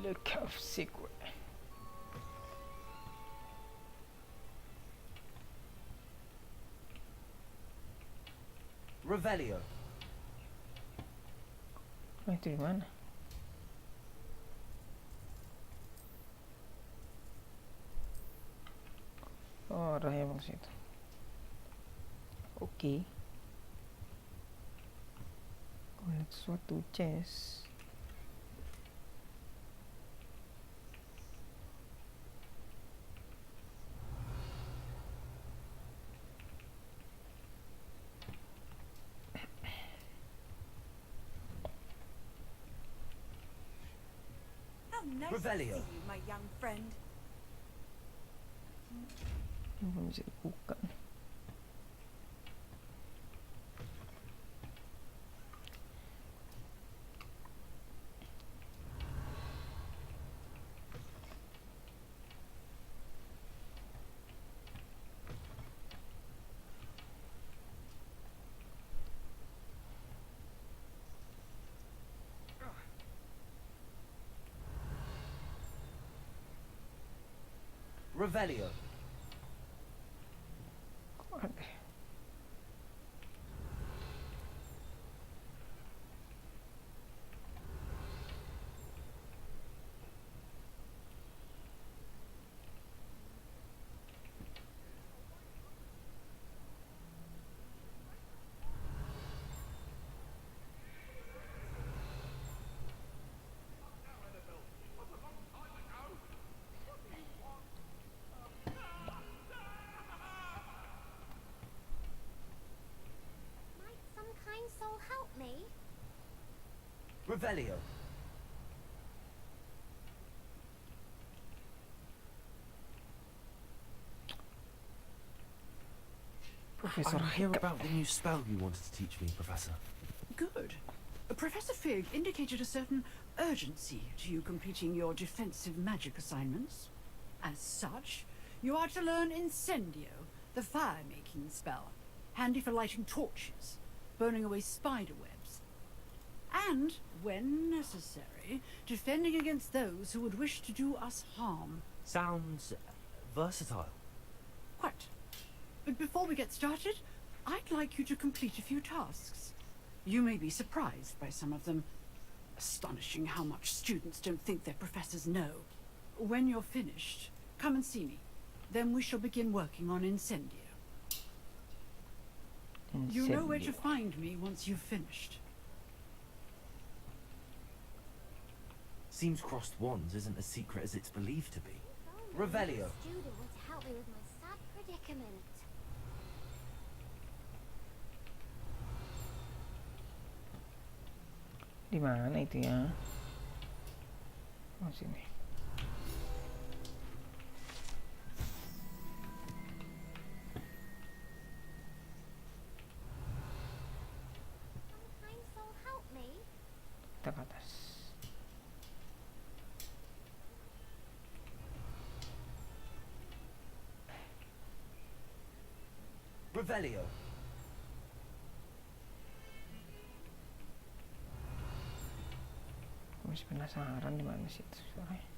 Look of secret. Revelio. Oh, itu di mana? Oh, arahnya bang situ. Oke. Collect suatu chest. How nice Revelio. to see you, my young friend. Belum bisa dibuka. Revelio. Might some kind soul help me? Revelio. Professor I hear Hecat. about the new spell you wanted to teach me, Professor. Good. Professor Fig indicated a certain urgency to you completing your defensive magic assignments. As such, you are to learn Incendio, the fire-making spell, handy for lighting torches, burning away spider webs, and, when necessary, defending against those who would wish to do us harm. Sounds versatile. Quite. But before we get started, I'd like you to complete a few tasks. You may be surprised by some of them. Astonishing how much students don't think their professors know. When you're finished, come and see me. Then we shall begin working on Incendio. You know where to find me once you've finished. Seems crossed wands isn't as secret as it's believed to be. Revelio. Student would help me with my sad predicament. Di mana itu ya? Oh, sini. Kind soul help me. Kita ke atas. Revelio. Aku masih penasaran di mana sih itu suaranya.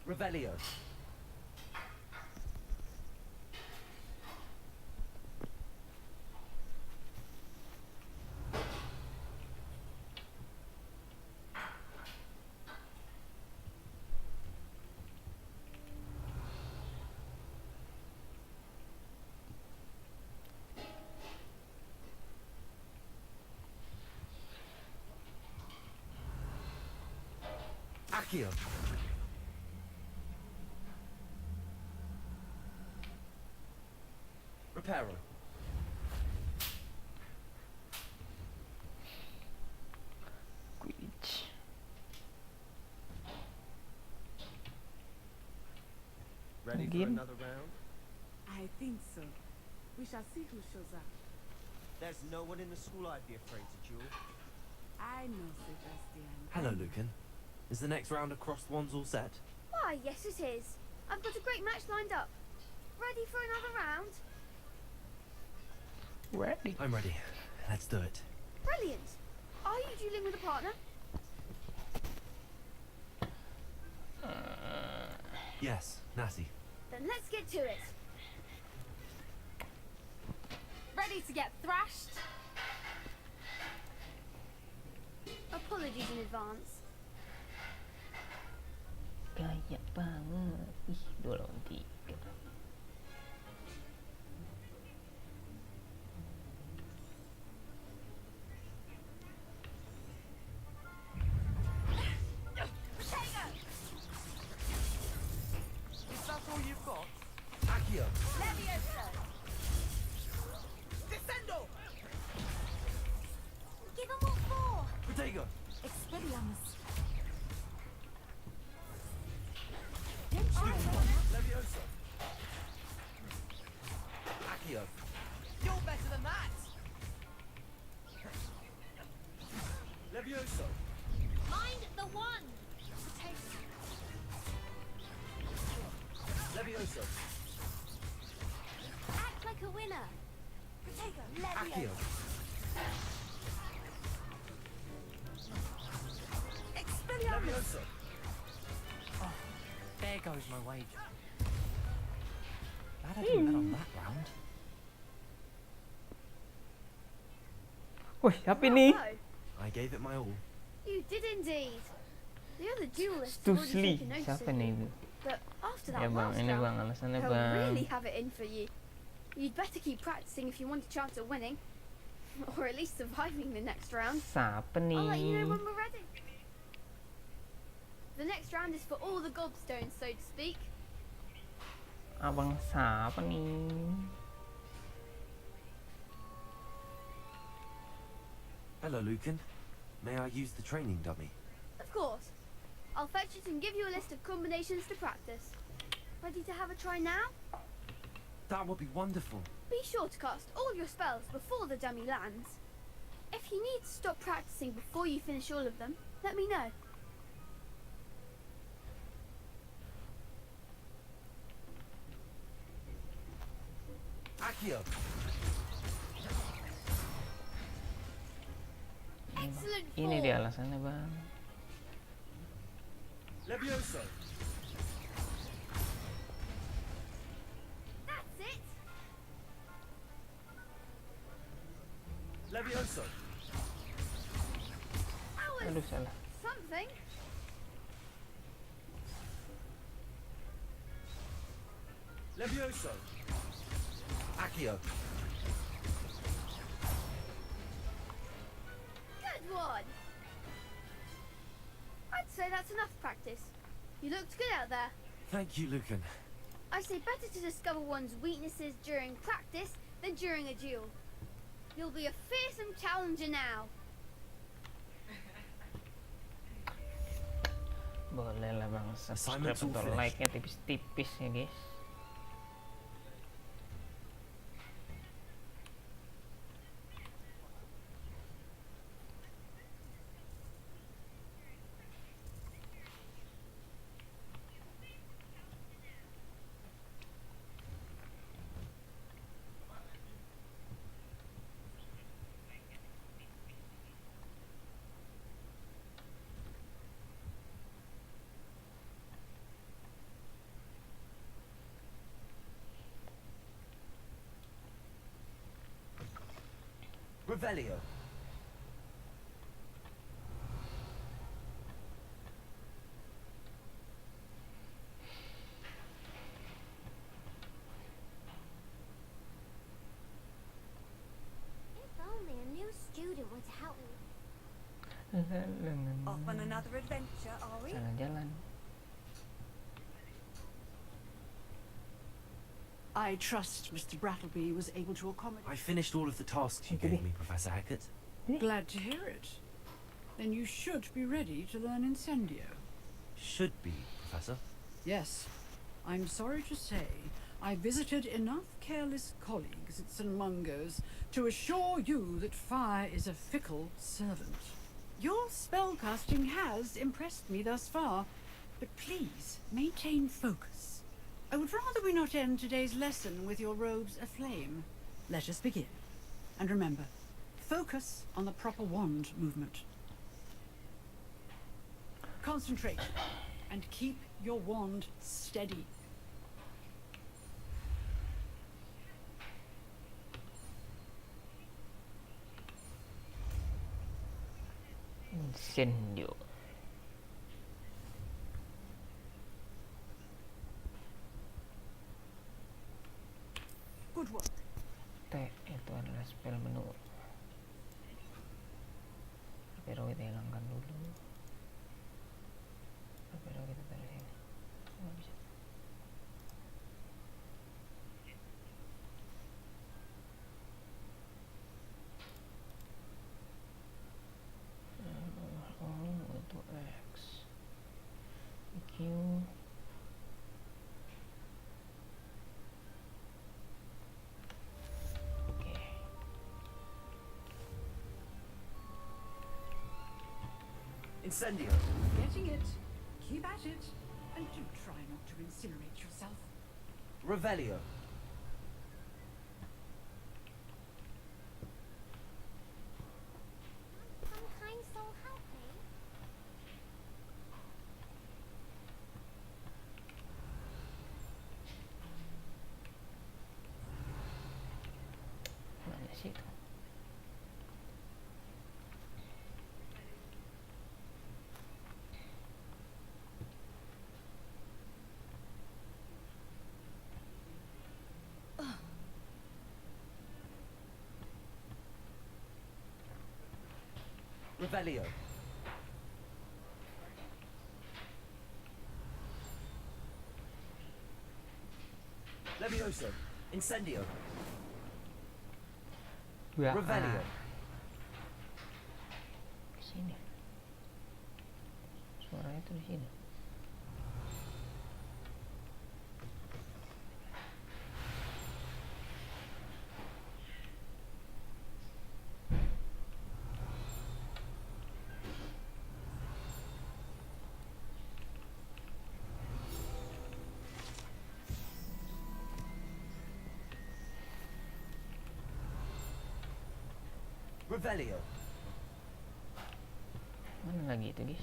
Revelio. Accio. Reparo. Quidditch. Ready for Again? another round? I think so. We shall see who shows up. There's no one in the school I'd be afraid to duel. I know, Sebastian. Hello, Lucan. Is the next round of crossed wands all set? Why, yes it is. I've got a great match lined up. Ready for another round? Ready. I'm ready. Let's do it. Brilliant. Are you dueling with a partner? Yes, Natty. Then let's get to it. Ready to get thrashed? Apologies in advance. Gaya banget. Ih, 2 lawan 3. Is that all you've got? Accio. Levioso! Descendo! Give them all 4. Protego. Expelliarmus. Levioso. Accio. You're better than that! Levioso. Mind the one. Levioso. Act like a winner. Accio. Levioso. Oh, there goes my wager. Glad I didn't bet on that round. Wih, siapa ini? Bravo. I gave it my all. You did indeed. The other duelists have already Stusli. taken notice Siapa of nih you. itu? But after that Ya bang, last ini round, bang, alasannya they'll bang. really have it in for you. You'd better keep practicing if you want a chance at winning. Or at least surviving the next round. Siapa I'll let you know nih? when we're ready. The next round is for all the gobstones, so to speak. Abang siapa nih? Hello, Lucan. May I use the training dummy? Of course. I'll fetch it and give you a list of combinations to practice. Ready to have a try now? That would be wonderful. Be sure to cast all your spells before the dummy lands. If you need to stop practicing before you finish all of them, let me know. Accio. Excellent Ini form. dia alasannya bang. Levioso. That's it. Levioso. Aduh, salah. Something. Levioso. Accio. Good one. I'd say that's enough practice. You looked good out there. Thank you, Lucan. I say better to discover one's weaknesses during practice than during a duel. You'll be a fearsome challenger now. Boleh lah bang, subscribe atau like-nya tipis-tipis ya guys. Revelio. If only a new student would help me. Off on another adventure, are we? Jalan-jalan. I trust Mr. Brattleby was able to accommodate. I finished all of the tasks you gave me, Professor Hackett. Glad to hear it. Then you should be ready to learn Incendio. Should be, Professor. Yes. I'm sorry to say, I visited enough careless colleagues at St. Mungo's to assure you that fire is a fickle servant. Your spellcasting has impressed me thus far, but please maintain focus. I would rather we not end today's lesson with your robes aflame. Let us begin. And remember, focus on the proper wand movement. Concentrate and keep your wand steady. Incendio. Good work. T itu adalah spell menu. Pero kita hilangkan dulu. Pero kita taruh sini. Nggak bisa. Oh, itu X. Q. Incendio. Getting it. Keep at it. And do try not to incinerate yourself. Revelio. Some kind soul help me. Mana sih itu? Revelio. Levioso. Incendio. Revelio. Sini. Suaranya tuh di sini. Revelio. Mana lagi itu, guys?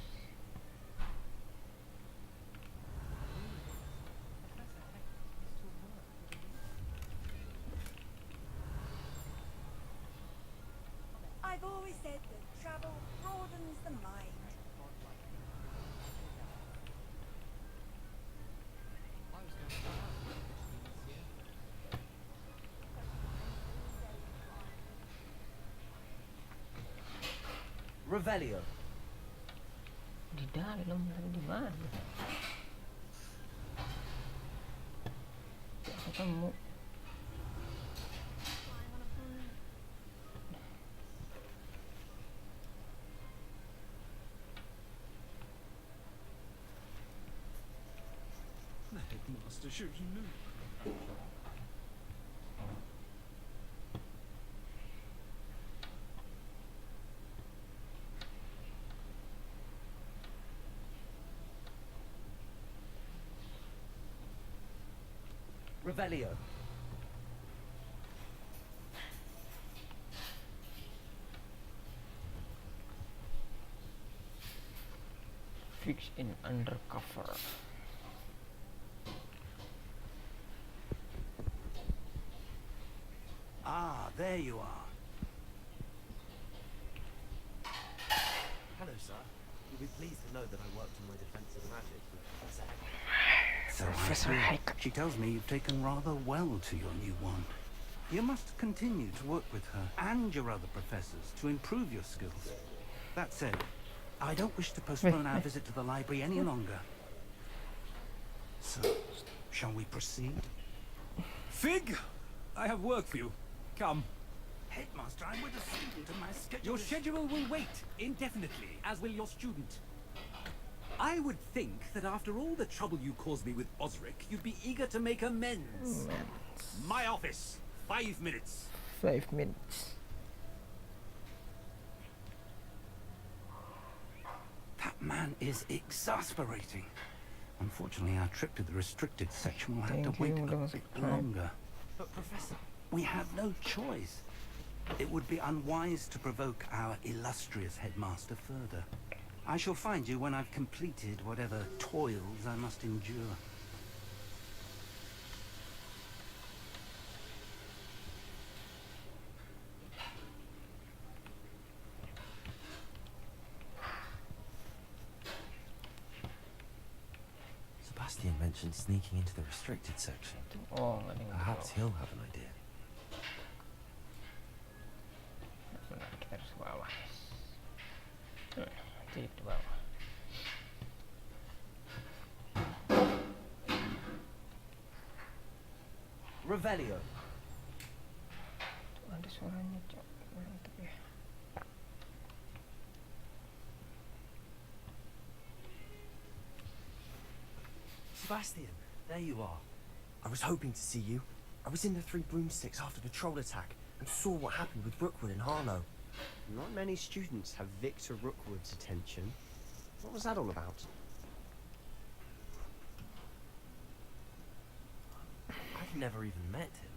travel broadens the mind. Revelio. Di dalam tapi di mana? Tidak ketemu. The headmaster shows you knew. Revelio. Fix in undercover. Ah, there you are. Hello, sir. You'll be pleased to know that I worked on my defense of magic with Professor So Professor Heck. She tells me you've taken rather well to your new wand. You must continue to work with her and your other professors to improve your skills. That said, I don't wish to postpone our visit to the library any longer. So, shall we proceed? Fig, I have work for you. Come. Headmaster, I'm with a student and my schedule Your is... schedule will wait indefinitely, as will your student. I would think that after all the trouble you caused me with Osric, you'd be eager to make amends. My office. 5 minutes. 5 minutes. That man is exasperating. Unfortunately, our trip to the restricted section will have to wait a bit longer. But Professor... We have no choice. It would be unwise to provoke our illustrious headmaster further. I shall find you when I've completed whatever toils I must endure. Sebastian mentioned sneaking into the restricted section. Oh, perhaps he'll have an idea. Benar, kita harus ke bawah. Jadi ke bawah. Revelio. Tuh, ada suaranya, Cok. Mantap ya. Sebastian, there you are. I was hoping to see you. I was in the Three Broomsticks after the troll attack and saw what happened with Rookwood and Harlow. Not many students have Victor Rookwood's attention. What was that all about? I've never even met him.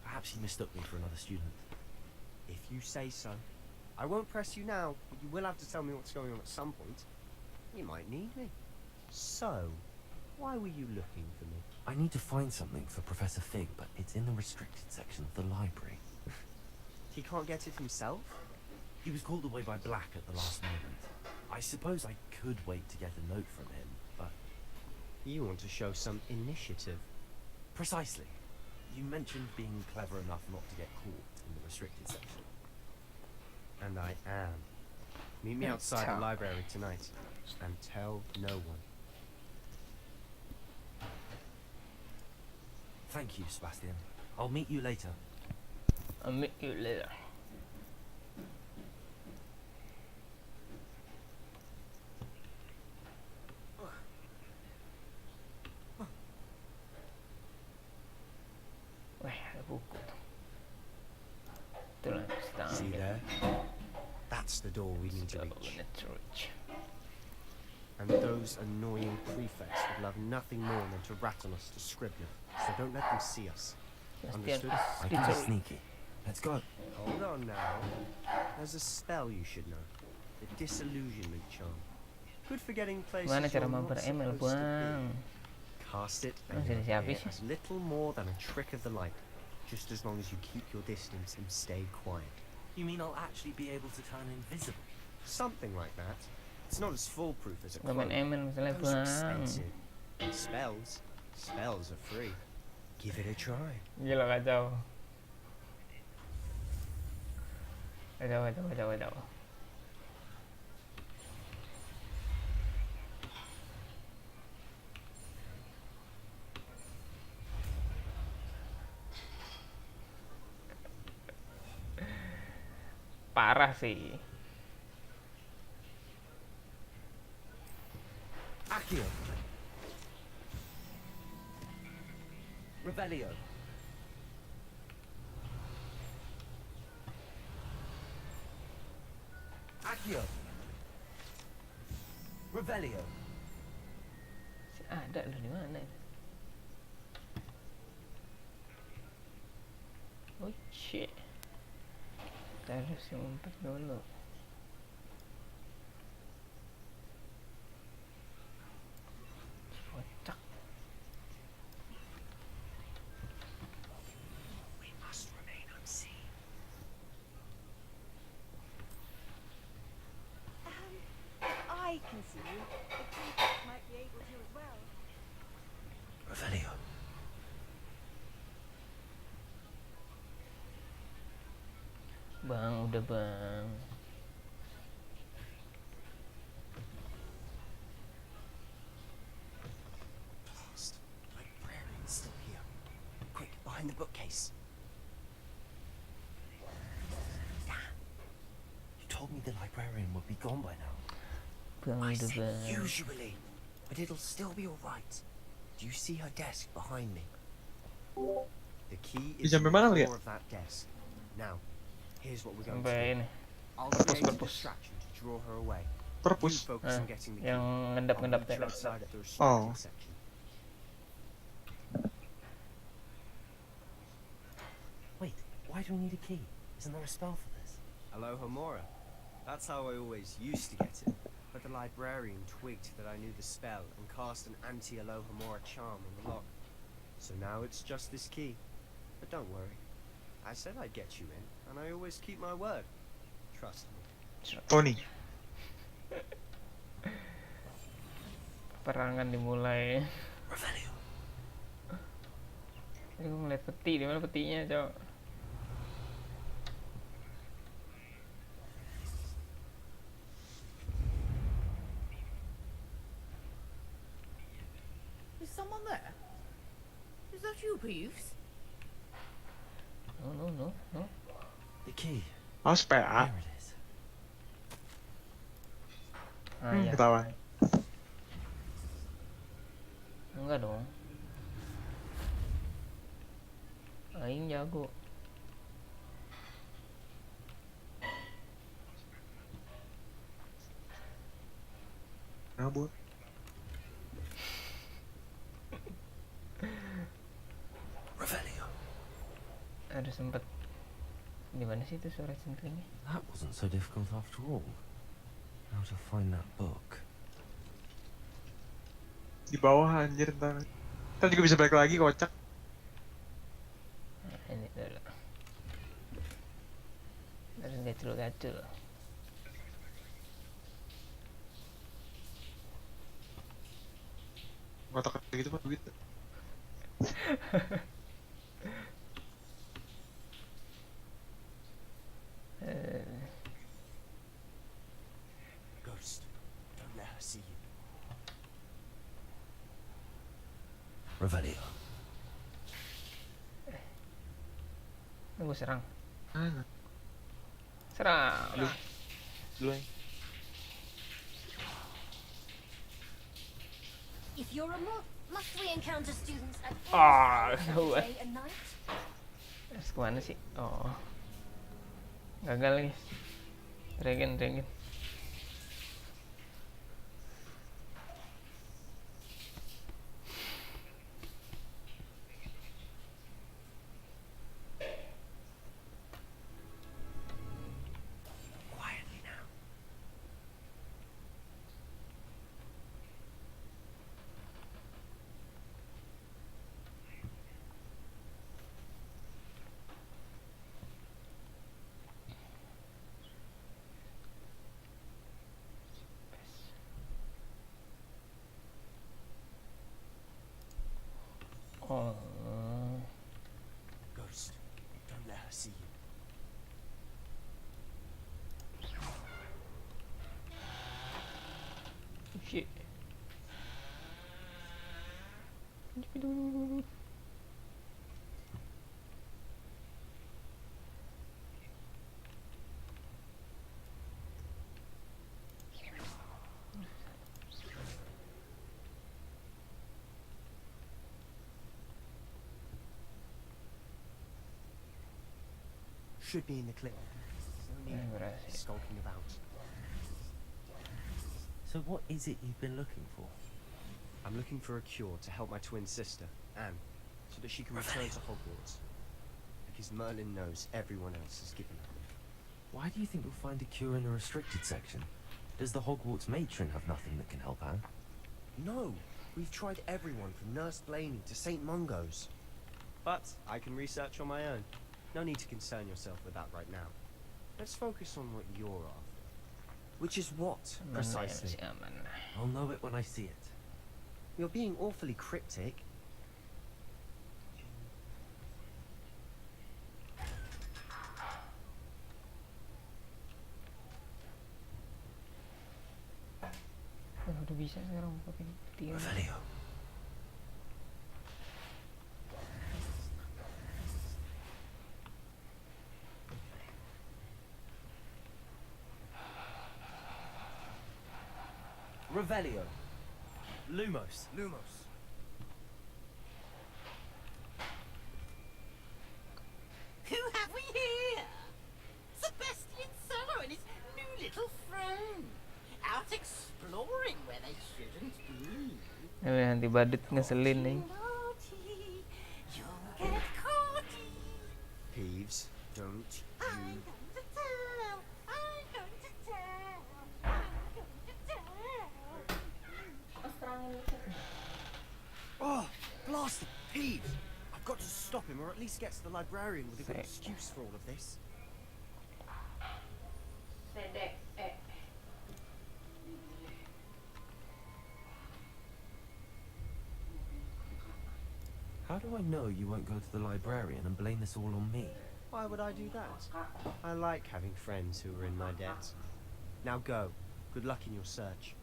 Perhaps he mistook me for another student. If you say so. I won't press you now, but you will have to tell me what's going on at some point. You might need me. So, why were you looking for me? I need to find something for Professor Fig, but it's in the restricted section of the library. He can't get it himself? He was called away by Black at the last moment. I suppose I could wait to get a note from him, but... You want to show some initiative. Precisely. You mentioned being clever enough not to get caught in the restricted section. And I am. Meet me outside the library tonight, and tell no one. Thank you, Sebastian. I'll meet you later. I'll meet you later. Wah, ada buku tuh. Itulah See there? That's the door we need to reach. And those annoying prefects would love nothing more than to rat on us to Scribner, so don't let them see us. Understood? I can be sneaky. Let's go. Hold on now. There's a spell you should know. The disillusionment charm. Good for getting places Mana cara you're not mampir email, supposed to Bang? be. Cast it and Masih you'll siapa appear sih? as little more than a trick of the light, just as long as you keep your distance and stay quiet. You mean I'll actually be able to turn invisible? Something like that. It's not as foolproof as a Gak main cloak. emen misalnya Those are bang. expensive. And spells are free. Give it a try. Gila kacau. Kacau. Parah sih. Accio. Revelio. Accio. Revelio. Si ada loh di mana? Oh shit. Kita harus ngumpet dulu. Kocak. We must remain unseen. I can see you. The prefect might be able to as well. Revelio. Bang, udah bang. Blast. Librarian's still here. Quick, behind the bookcase. Damn. You told me the librarian would be gone by now. Bang, I udah said bang. usually, but it'll still be alright. Do you see her desk behind me? The key Di is in sampai the mana lihat? core of that desk. Now, here's what we're going to Sampai do. ini. I'll Perpus. create a distraction to draw her away. Perpus. You focus on getting the key. Yang I'll ngendap meet you outside at the restricted section. Wait, why do we need a key? Isn't there a spell for this? Alohomora. That's how I always used to get it. But the librarian twigged that I knew the spell and cast an anti-Alohomora charm on the lock. So now it's just this key. But don't worry. I said I'd get you in, and I always keep my word. Trust me. Tony. Perangan dimulai. Revelio. Ini gue ngeliat peti, di mana petinya, cowok? Is someone there? Is that you, Peeves? No. The key. Oh, sepeda. There it is. Iya. Ketahuan. Enggak dong. Aing jago. Kabur. Revelio. Ada sempet di mana sih itu suara centringnya? That wasn't so difficult after all. How to find that book? Di bawah anjir ntar. Ntar juga bisa balik lagi kocak. Nah, ini dulu. Harus gacul-gacul. Kotak kayak gitu mah duit. Ghost, don't let her see you. Revelio. Gue serang. Mana? Serang. Dulu. If you're a moth, must we encounter students at Ah, any tahu. day and night? Terus kemana sih? Oh. Gagal guys. Dragon. Quietly now. Oh. Ghost, don't let her see you. Shit. Should be in the clip. No need skulking about. So what is it you've been looking for? I'm looking for a cure to help my twin sister, Anne, so that she can return to Hogwarts. Because Merlin knows everyone else has given up. Why do you think you'll find a cure in the restricted section? Does the Hogwarts matron have nothing that can help Anne? No, we've tried everyone from Nurse Blaney to St. Mungo's. But I can research on my own. No need to concern yourself with that right now. Let's focus on what you're after. Which is what, precisely? I'll know it when I see it. You're being awfully cryptic. Udah bisa sekarang pakai tiang. Revelio. Revelio. Lumos. Lumos. Who have we here? Sebastian Cello and his new little friend. Out exploring where they shouldn't be. Nanti badut ngeselin nih. Naughty, you'll get caughty. Peeves, don't you... I'm going to tell. I'm going to tell. I'm going to tell. Oh, blasted Peeves! I've got to stop him, or at least get to the librarian with a good excuse for all of this. How do I know you won't go to the librarian and blame this all on me? Why would I do that? I like having friends who are in my debt. Now go. Good luck in your search.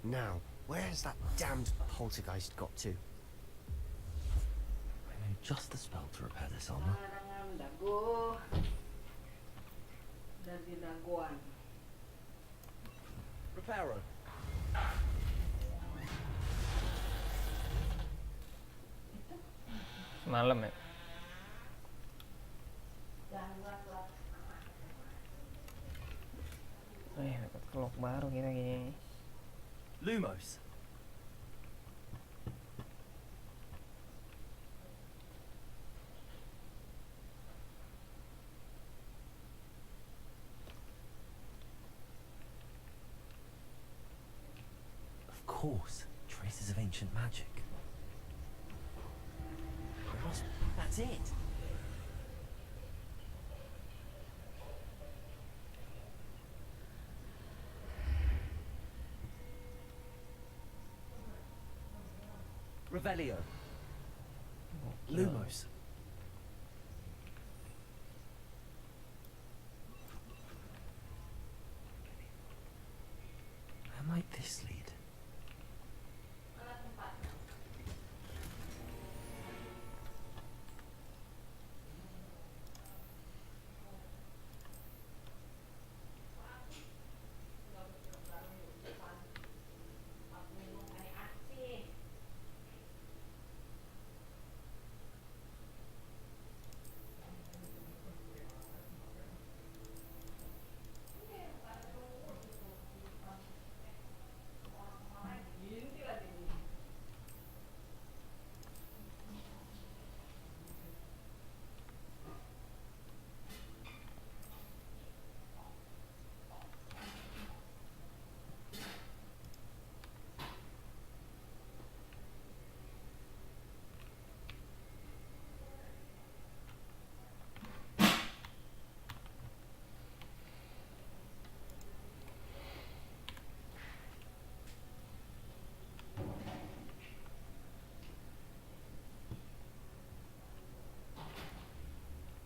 Now, where has that damned poltergeist got to? I know just the spell to repair this armor. Reparo. Malam ya. Dapat clock baru kita gini. Lumos. Of course, traces of ancient magic. That's it. Revelio. Lumos. Where might this lead?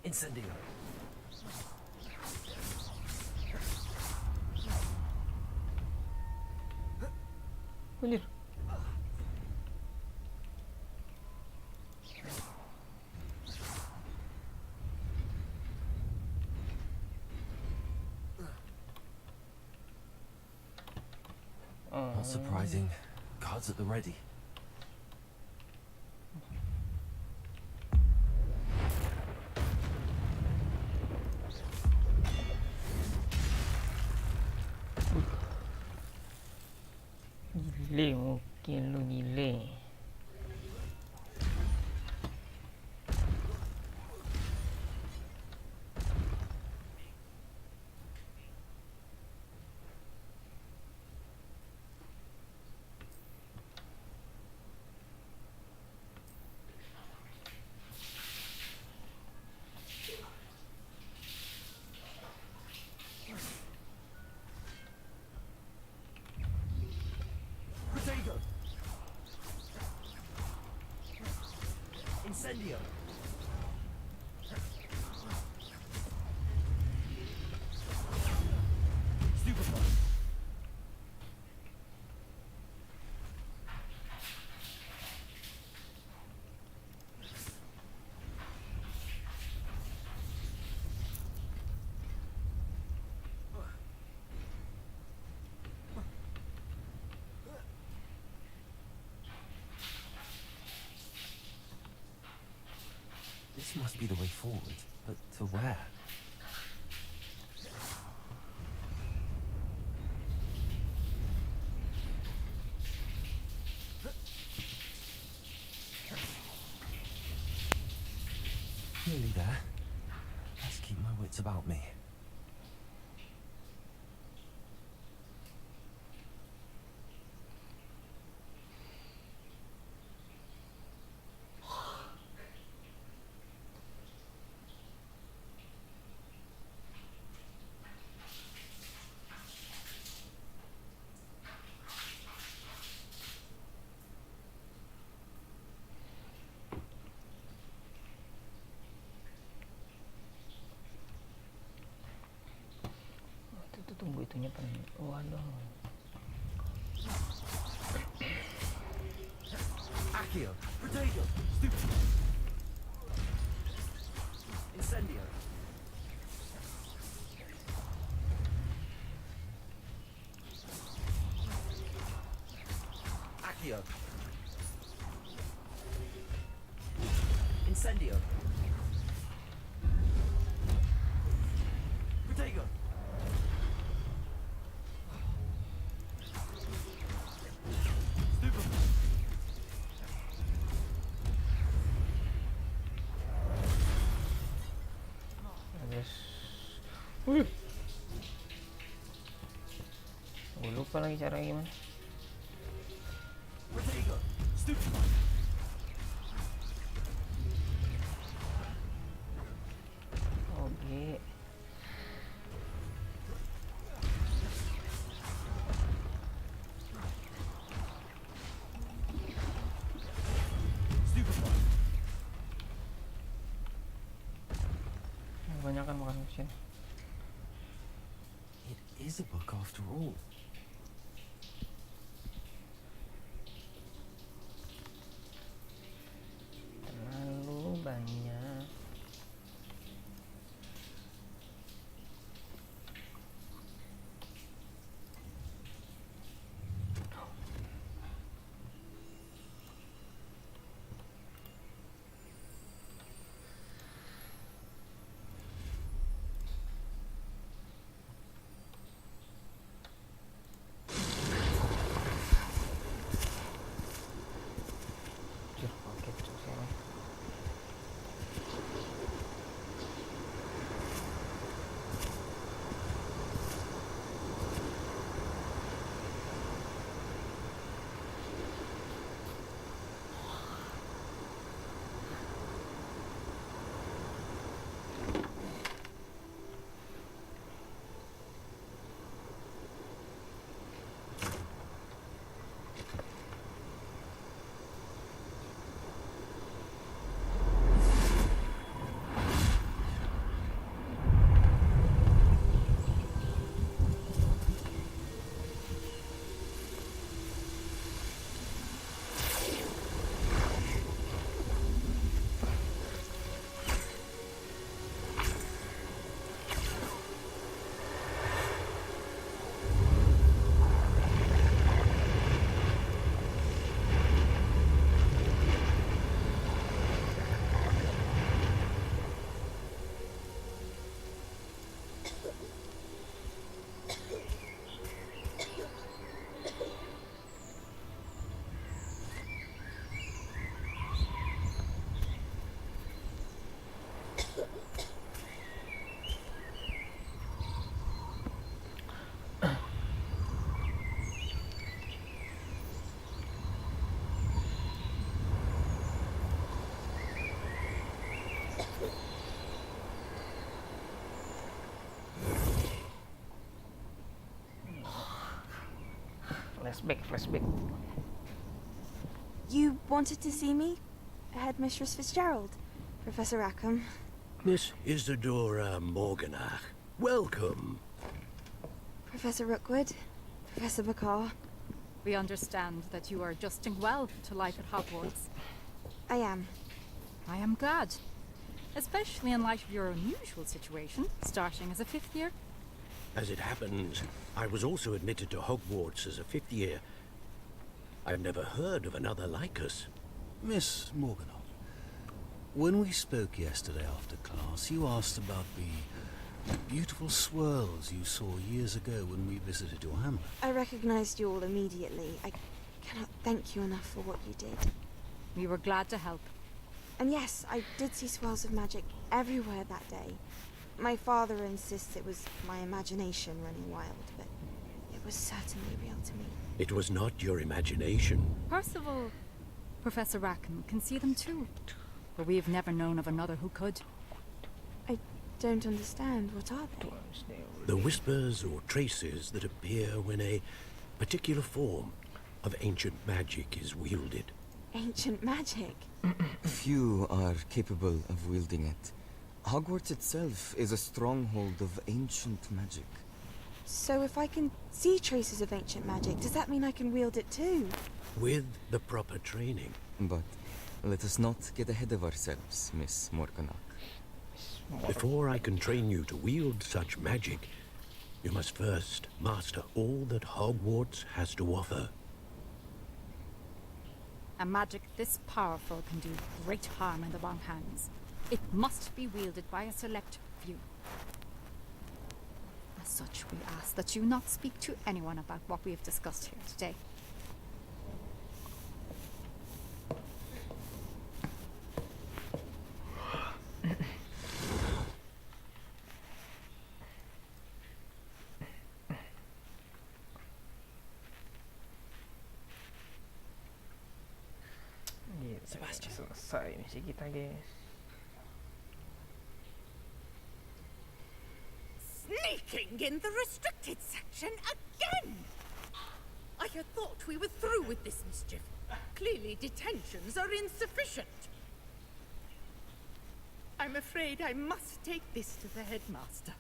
Incendio. Anjir. Not surprising. Guards at the ready. Gile, mungkin lu gile. Potato. Incendio. Stupefy. This must be the way forward, but to where? Nearly there. Let's keep my wits about me. Itu tunggu itunya penting. Waduh. Accio. Potato. Stupefy. Incendio. Accio. Incendio. Potato. Stupefy. Terus. Gue lupa lagi cara gimana. Potato. Stupefy. Oke. Stupefy. Kebanyakan makan mesin. It is a book after all. Terlalu banyak. Flashback. You wanted to see me? Headmistress Fitzgerald, Professor Rackham. Miss Isadora Morganach, welcome. Professor Rookwood, Professor Bakar. We understand that you are adjusting well to life at Hogwarts. I am. I am glad. Especially in light of your unusual situation, starting as a 5th year. As it happens, I was also admitted to Hogwarts as a 5th year. I've never heard of another like us. Miss Morganach, when we spoke yesterday after class, you asked about the beautiful swirls you saw years ago when we visited your hamlet. I recognized you all immediately. I cannot thank you enough for what you did. We were glad to help. And yes, I did see swirls of magic everywhere that day. My father insists it was my imagination running wild, but it was certainly real to me. It was not your imagination. Percival, Professor Rackham can see them too. But we have never known of another who could. I don't understand. What are they? The whispers or traces that appear when a particular form of ancient magic is wielded. Ancient magic? Few are capable of wielding it. Hogwarts itself is a stronghold of ancient magic. So if I can see traces of ancient magic, does that mean I can wield it too? With the proper training. But let us not get ahead of ourselves, Miss Morganach. Before I can train you to wield such magic, you must first master all that Hogwarts has to offer. A magic this powerful can do great harm in the wrong hands. It must be wielded by a select few. As such, we ask that you not speak to anyone about what we have discussed here today. Sebastian. Selesai misi kita, guys. Sneaking in the restricted section again! I had thought we were through with this mischief. Clearly detentions are insufficient. I'm afraid I must take this to the headmaster.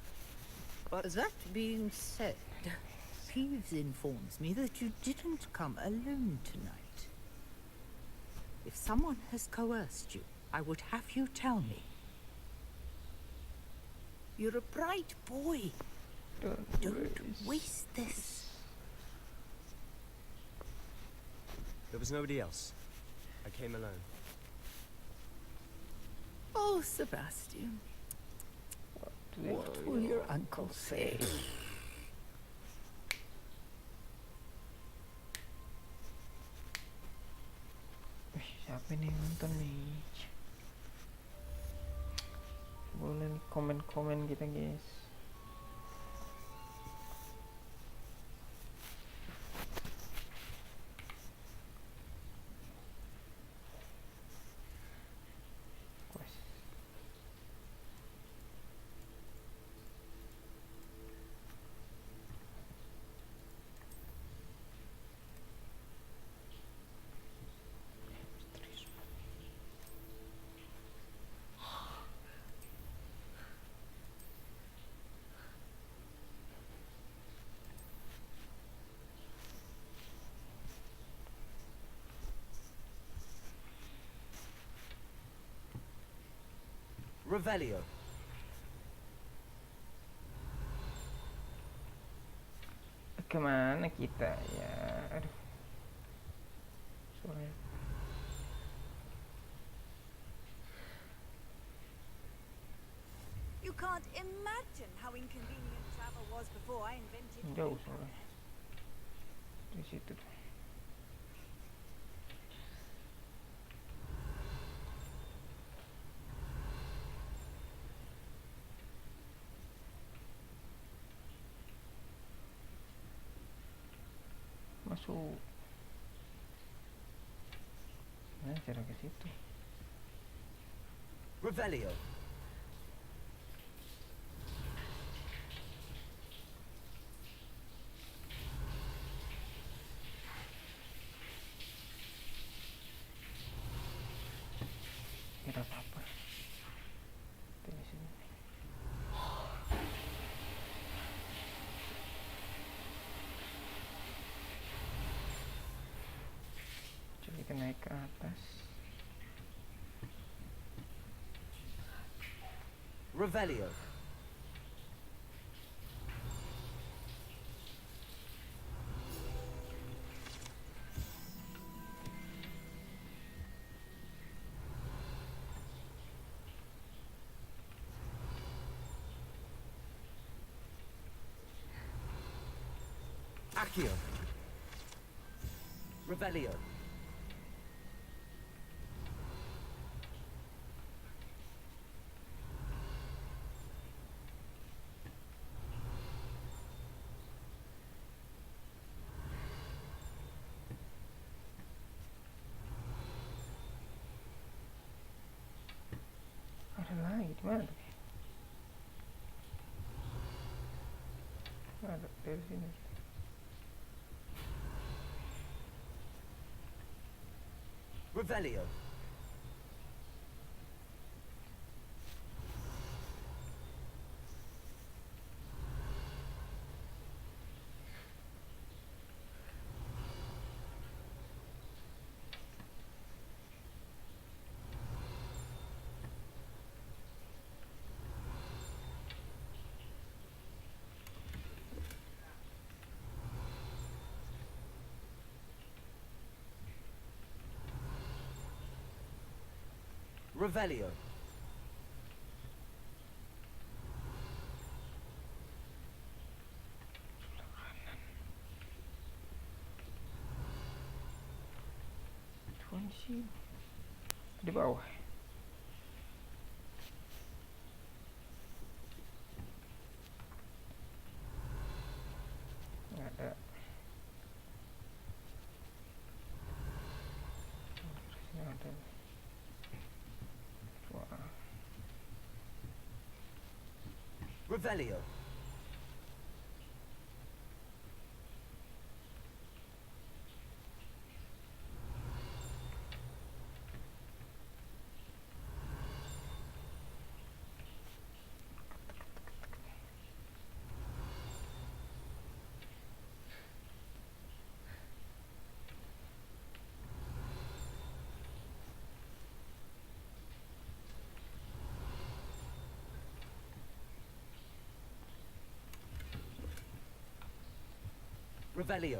But that being said, Peeves informs me that you didn't come alone tonight. If someone has coerced you, I would have you tell me. You're a bright boy. Don't waste this. There was nobody else. I came alone. Oh, Sebastian. What will your uncle say? Siapa nih nonton nih? Boleh komen-komen kita, guys. Revelio. Kemana kita ya? Aduh. Suaranya. You can't imagine how inconvenient travel was before I invented Jauh soalnya. Di situ tuh. Masuk. Nah, cara ke situ. Revelio. Kira apa? Di sini. Coba kita naik ke atas. Revelio. Accio. Revelio. Ada lagi di mana? Ada dari sini. Revelio. Revelio. Kunci di bawah. Nggak ada. Sini ada. Wah. Revelio. Revelio.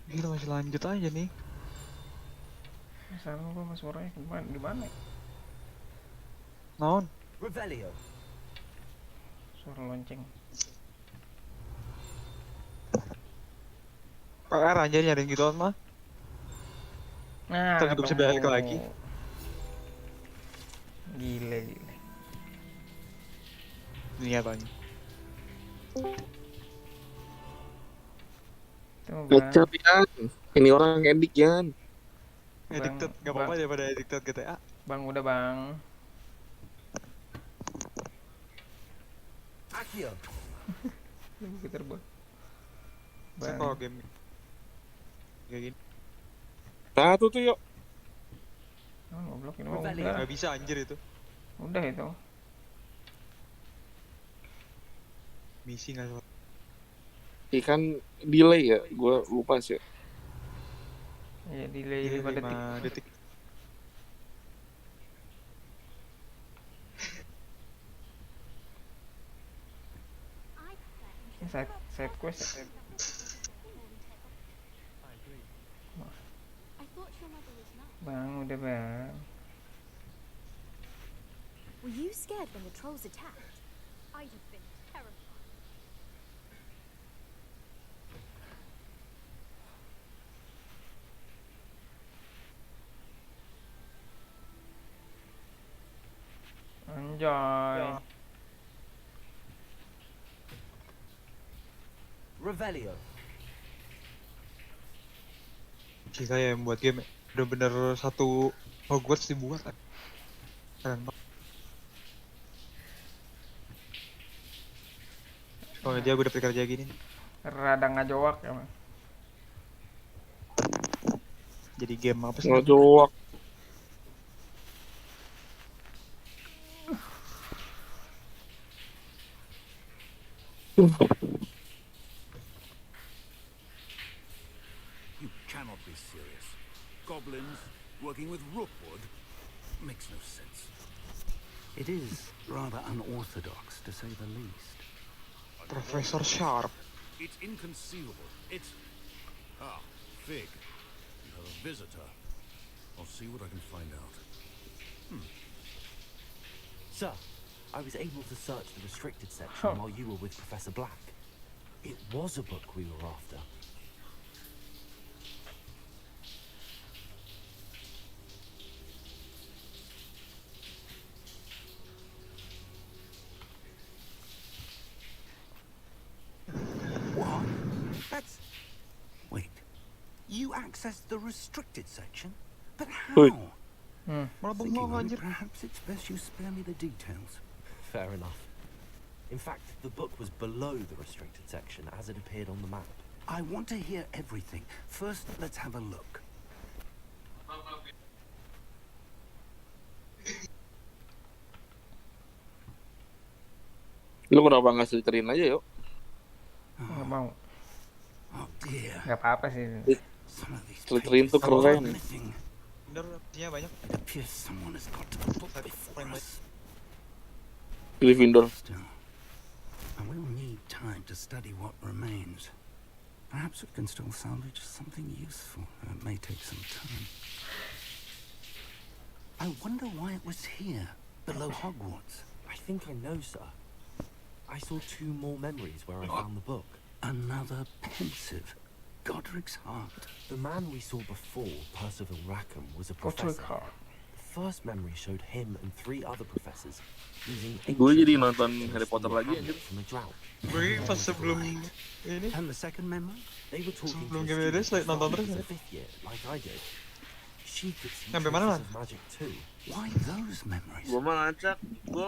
Gila masih lanjut aja nih. Masalah gua mas suaranya di mana? Naon? Revelio. Suara lonceng. PR aja nyariin gituan mah. Nah, Ntar juga bisa balik lagi. Gile. Niat aja. Kacau Yan. Ini orang edik Yan. Addicted, gak apa-apa daripada addicted GTA. Bang, udah bang. Accio. Putar bang. Saya kalau game kayak gini. Satu tuh yuk. Oh, ngoblok ini udah. Gak bisa anjir itu. Udah itu. Misi gak salah. Ikan delay ya, gue lupa sih. Ya delay 5 detik. 5 detik. Side quest. Bang, udah bang. Were you scared when the trolls attacked? I'd have been terrified. Anjay. Revelio. Gila ya yang buat game ya. Bener-bener satu Hogwarts dibuat kan. Keren banget. Kalau dia gue dapet kerja gini nih. Rada ngajowak ya, Bang. Jadi game apa sih? Ngajowak. You cannot be serious. Goblins working with rookwood makes no sense. It is rather unorthodox, to say the least. Professor Sharp. It's inconceivable. It's... Ah, Fig. You have a visitor. I'll see what I can find out. Sir, I was able to search the restricted section while you were with Professor Black. It was a book we were after. What? That's... Wait. You accessed the restricted section? But how? Thinking on it, perhaps it's best you spare me the details. Fair enough. In fact, the book was below the restricted section as it appeared on the map. I want to hear everything. First, let's have a look. Lu kenapa nggak ceritain aja yuk? Nggak mau. Oh dear. Nggak apa-apa sih. Ceritain tuh keren. Bener, artinya banyak. It appears someone has got to the book before us. Gryffindor. Still, I will need time to study what remains. Perhaps we can still salvage something useful. It may take some time. I wonder why it was here, below Hogwarts. I think I know, sir. I saw 2 more memories where I found the book. Another pensive. Godric's heart. The man we saw before, Percival Rackham, was a professor. The first memory showed him and 3 other professors using Gue jadi nonton Harry Potter lagi anjir. from a drought. Gue pas sebelum ini And the second memory? They were talking sebelum to game a ini student nonton who terus was ya. a 5th year, like I did. She could see Sampai mana, traces of magic too. Why those memories? Gue mah ngacak. Gue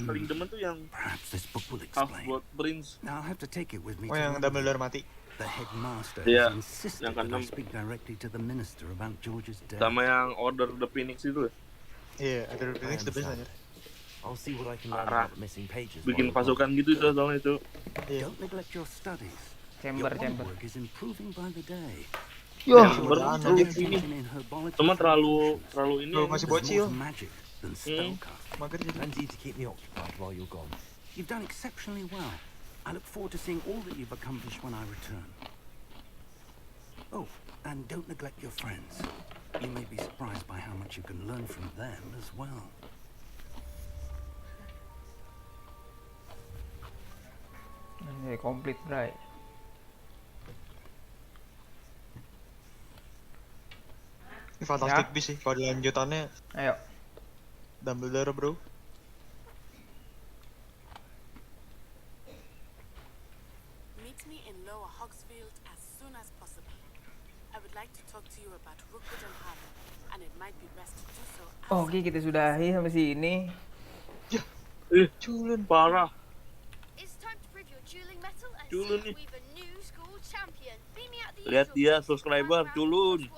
paling demen tuh yang Perhaps this book will explain. Half-Blood Prince. Now I'll have to take it with me. Oh, yang Dumbledore mati. The headmaster Iya, has insisted yang that I keenam. speak directly to the minister about George's death. Sama yang Order the Phoenix itu. Iya, ada Phoenix the best anjir. I'll see what I can learn Parah. about the missing pages. Bikin pasukan gitu itu soalnya itu. Don't neglect your studies. Chamber. Your work is improving by the day. Yo, terus ini. Cuma terlalu ini. Masih bocil. Magic than spellcasting. Mager jadi. Plenty to keep me occupied while you're gone. You've done exceptionally well. I look forward to seeing all that you've accomplished when I return. Oh, and don't neglect your friends. You may be surprised by how much you can learn from them as well. Ini komplit, Bray. Ini Fantastic Beasts sih, kalau dilanjutannya. Ayo. Dumbledore bro. Meet me in Lower Hogsfield as soon as possible. I would like to talk to you about Rookwood and Harlow, and it might be best to do so. Oke, kita sudahi sampai sini. Ya, culun parah. It's time to prove your dueling mettle and Culun see nih. if we've a new school champion. Meet me at the Lihat usual dia place. subscriber culun.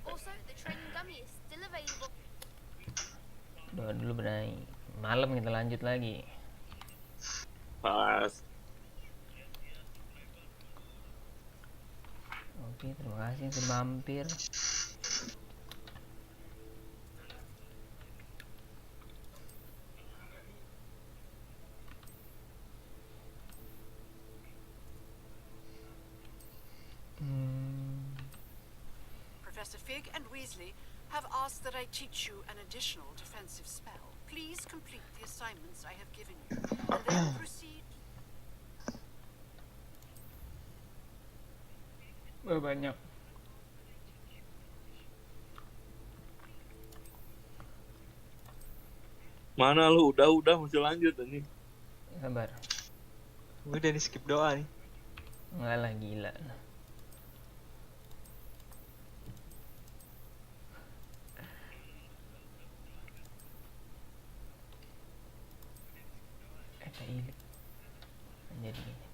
Also, the training dummy is still available. Doa dulu, Bray. Malam kita lanjut lagi. Pas. Oke, terima kasih yang sudah mampir. Professor Fig and Weasley have asked that I teach you an additional defensive spell. Please complete the assignments I have given you, and then proceed. Banyak. Mana lu? Udah masih lanjut ini. Sabar. Udah di skip doa nih. Enggak lah, gila. Ini jadi gini.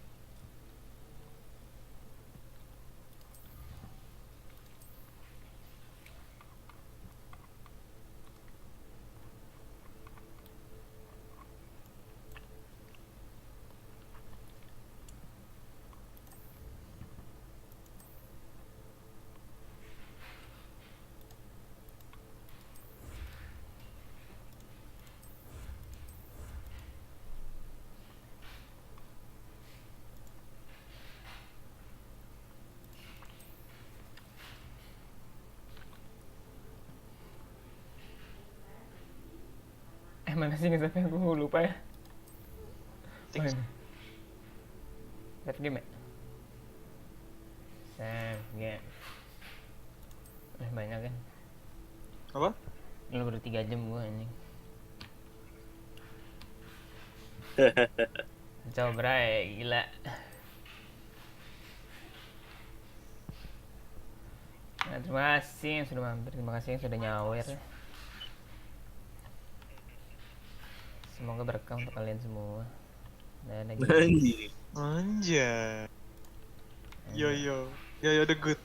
Mana sih nge-save aku lupa ya. Oh, ini. Save game ya? Save game. Banyak kan? Apa? Lu baru 3 jam gua anjing. Coba gila. Nah, terima kasih yang sudah mampir, terima kasih yang sudah nyawer. Semoga berkah untuk kalian semua. Dan Anjay. Yo the good.